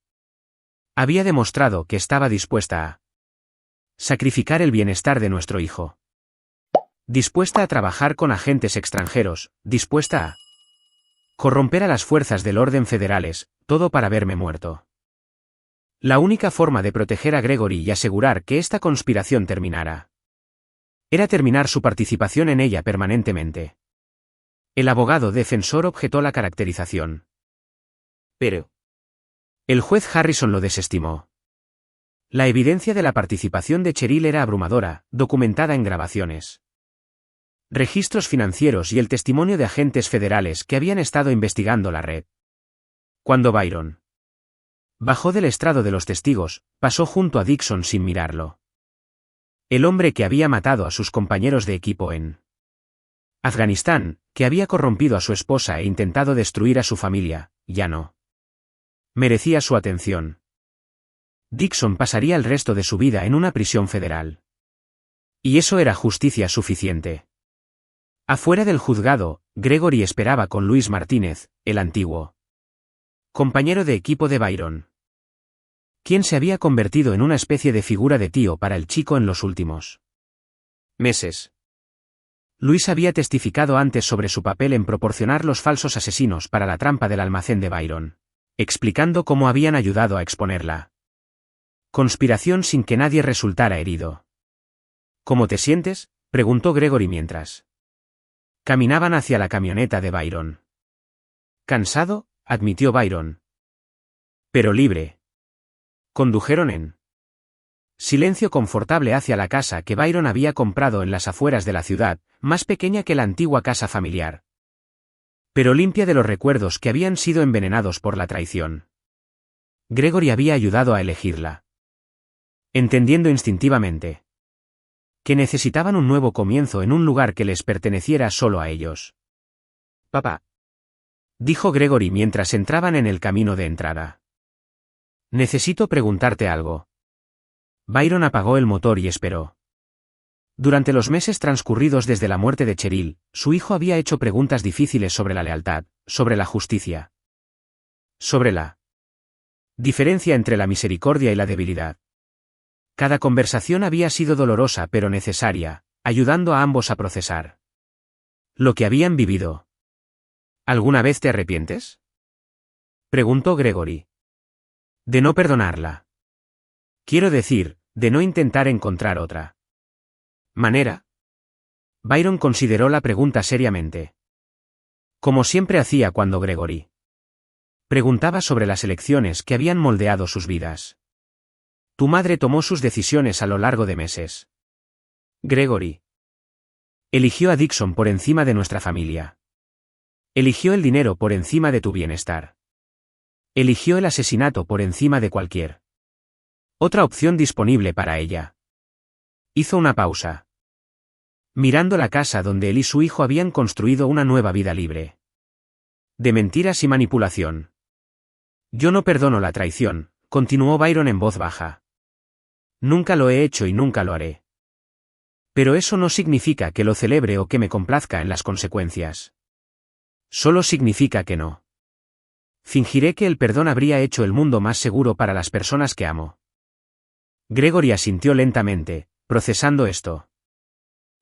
Speaker 1: Había demostrado que estaba dispuesta a sacrificar el bienestar de nuestro hijo. Dispuesta a trabajar con agentes extranjeros, dispuesta a corromper a las fuerzas del orden federales, todo para verme muerto. La única forma de proteger a Gregory y asegurar que esta conspiración terminara era terminar su participación en ella permanentemente. El abogado defensor objetó la caracterización. Pero el juez Harrison lo desestimó. La evidencia de la participación de Cheryl era abrumadora, documentada en grabaciones, registros financieros y el testimonio de agentes federales que habían estado investigando la red. Cuando Byron bajó del estrado de los testigos, pasó junto a Dixon sin mirarlo. El hombre que había matado a sus compañeros de equipo en Afganistán, que había corrompido a su esposa e intentado destruir a su familia, ya no merecía su atención. Dixon pasaría el resto de su vida en una prisión federal. Y eso era justicia suficiente. Afuera del juzgado, Gregory esperaba con Luis Martínez, el antiguo compañero de equipo de Byron, quien se había convertido en una especie de figura de tío para el chico en los últimos meses. Luis había testificado antes sobre su papel en proporcionar los falsos asesinos para la trampa del almacén de Byron, explicando cómo habían ayudado a exponer la conspiración sin que nadie resultara herido. ¿Cómo te sientes?, preguntó Gregory mientras caminaban hacia la camioneta de Byron. Cansado, admitió Byron. Pero libre. Condujeron en silencio confortable hacia la casa que Byron había comprado en las afueras de la ciudad, más pequeña que la antigua casa familiar, pero limpia de los recuerdos que habían sido envenenados por la traición. Gregory había ayudado a elegirla. Entendiendo instintivamente que necesitaban un nuevo comienzo en un lugar que les perteneciera solo a ellos. Papá, dijo Gregory mientras entraban en el camino de entrada. Necesito preguntarte algo. Byron apagó el motor y esperó. Durante los meses transcurridos desde la muerte de Cheryl, su hijo había hecho preguntas difíciles sobre la lealtad, sobre la justicia, sobre la diferencia entre la misericordia y la debilidad. Cada conversación había sido dolorosa pero necesaria, ayudando a ambos a procesar lo que habían vivido. ¿Alguna vez te arrepientes?, preguntó Gregory. De no perdonarla. Quiero decir, de no intentar encontrar otra manera. Byron consideró la pregunta seriamente. Como siempre hacía cuando Gregory preguntaba sobre las elecciones que habían moldeado sus vidas. Tu madre tomó sus decisiones a lo largo de meses. Gregory eligió a Dixon por encima de nuestra familia. Eligió el dinero por encima de tu bienestar. Eligió el asesinato por encima de cualquier otra opción disponible para ella. Hizo una pausa, mirando la casa donde él y su hijo habían construido una nueva vida libre de mentiras y manipulación. Yo no perdono la traición, continuó Byron en voz baja. Nunca lo he hecho y nunca lo haré. Pero eso no significa que lo celebre o que me complazca en las consecuencias. Solo significa que no fingiré que el perdón habría hecho el mundo más seguro para las personas que amo. Gregory asintió lentamente, procesando esto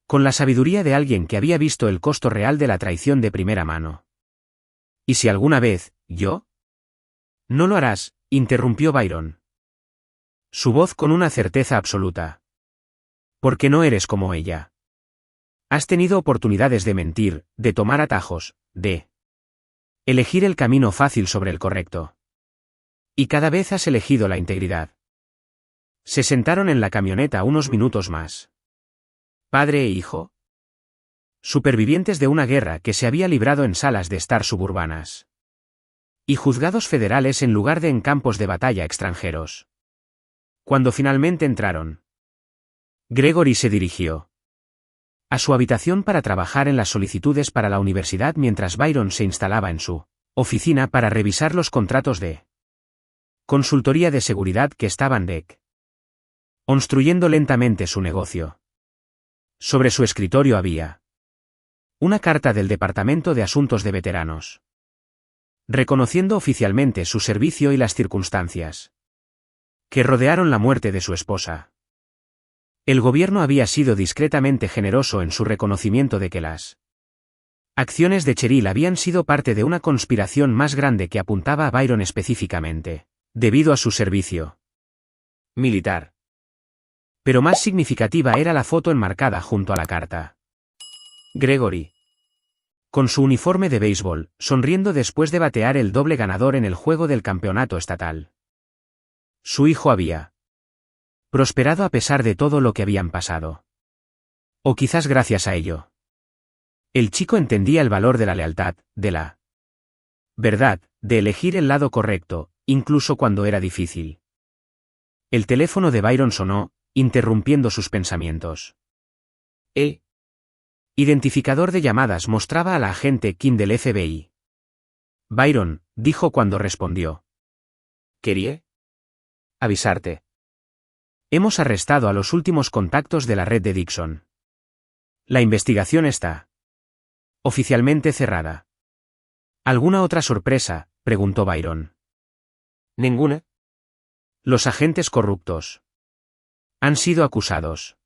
Speaker 1: con la sabiduría de alguien que había visto el costo real de la traición de primera mano. ¿Y si alguna vez, yo? No lo harás, interrumpió Byron. Su voz con una certeza absoluta. Porque no eres como ella. Has tenido oportunidades de mentir, de tomar atajos, de elegir el camino fácil sobre el correcto. Y cada vez has elegido la integridad. Se sentaron en la camioneta unos minutos más. Padre e hijo. Supervivientes de una guerra que se había librado en salas de estar suburbanas. Y juzgados federales en lugar de en campos de batalla extranjeros. Cuando finalmente entraron, Gregory se dirigió a su habitación para trabajar en las solicitudes para la universidad mientras Byron se instalaba en su oficina para revisar los contratos de consultoría de seguridad que estaban construyendo lentamente su negocio. Sobre su escritorio había una carta del Departamento de Asuntos de Veteranos, reconociendo oficialmente su servicio y las circunstancias que rodearon la muerte de su esposa. El gobierno había sido discretamente generoso en su reconocimiento de que las acciones de Cheryl habían sido parte de una conspiración más grande que apuntaba a Byron específicamente, debido a su servicio militar. Pero más significativa era la foto enmarcada junto a la carta. Gregory, con su uniforme de béisbol, sonriendo después de batear el doble ganador en el juego del campeonato estatal. Su hijo había prosperado a pesar de todo lo que habían pasado. O quizás gracias a ello. El chico entendía el valor de la lealtad, de la verdad, de elegir el lado correcto, incluso cuando era difícil. El teléfono de Byron sonó, interrumpiendo sus pensamientos. Identificador de llamadas mostraba a la agente Kim del FBI. Byron, dijo cuando respondió. ¿Quería avisarte? Hemos arrestado a los últimos contactos de la red de Dixon. La investigación está oficialmente cerrada. ¿Alguna otra sorpresa?, preguntó Byron. Ninguna. Los agentes corruptos han sido acusados.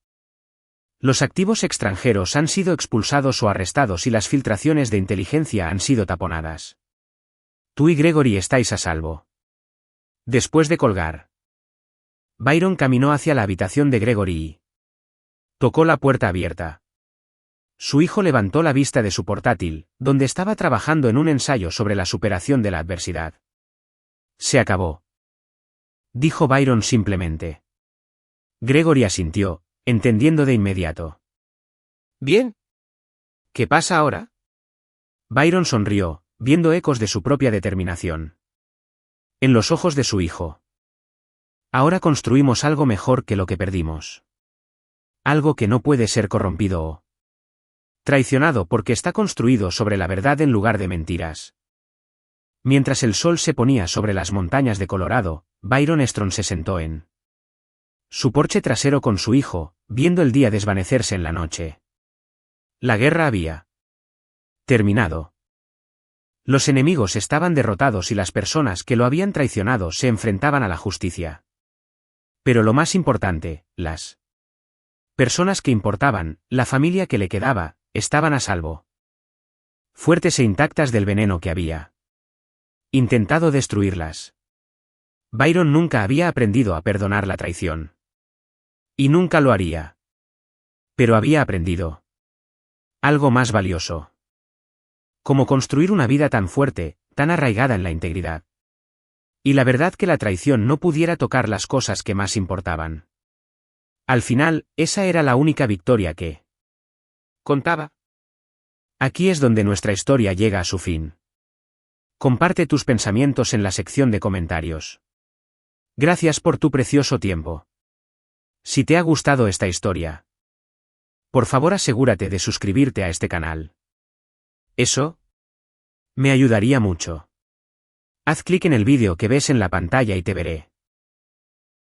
Speaker 1: Los activos extranjeros han sido expulsados o arrestados y las filtraciones de inteligencia han sido taponadas. Tú y Gregory estáis a salvo. Después de colgar, Byron caminó hacia la habitación de Gregory y tocó la puerta abierta. Su hijo levantó la vista de su portátil, donde estaba trabajando en un ensayo sobre la superación de la adversidad. Se acabó, dijo Byron simplemente. Gregory asintió, entendiendo de inmediato. Bien. ¿Qué pasa ahora? Byron sonrió, viendo ecos de su propia determinación. En los ojos de su hijo. Ahora construimos algo mejor que lo que perdimos. Algo que no puede ser corrompido o traicionado porque está construido sobre la verdad en lugar de mentiras. Mientras el sol se ponía sobre las montañas de Colorado, Byron Strong se sentó en su porche trasero con su hijo, viendo el día desvanecerse en la noche. La guerra había terminado. Los enemigos estaban derrotados y las personas que lo habían traicionado se enfrentaban a la justicia. Pero lo más importante, las personas que importaban, la familia que le quedaba, estaban a salvo. Fuertes e intactas del veneno que había intentado destruirlas. Byron nunca había aprendido a perdonar la traición. Y nunca lo haría. Pero había aprendido algo más valioso. Cómo construir una vida tan fuerte, tan arraigada en la integridad. Y la verdad que la traición no pudiera tocar las cosas que más importaban. Al final, esa era la única victoria que contaba. Aquí es donde nuestra historia llega a su fin. Comparte tus pensamientos en la sección de comentarios. Gracias por tu precioso tiempo. Si te ha gustado esta historia, por favor asegúrate de suscribirte a este canal. Eso me ayudaría mucho. Haz clic en el vídeo que ves en la pantalla y te veré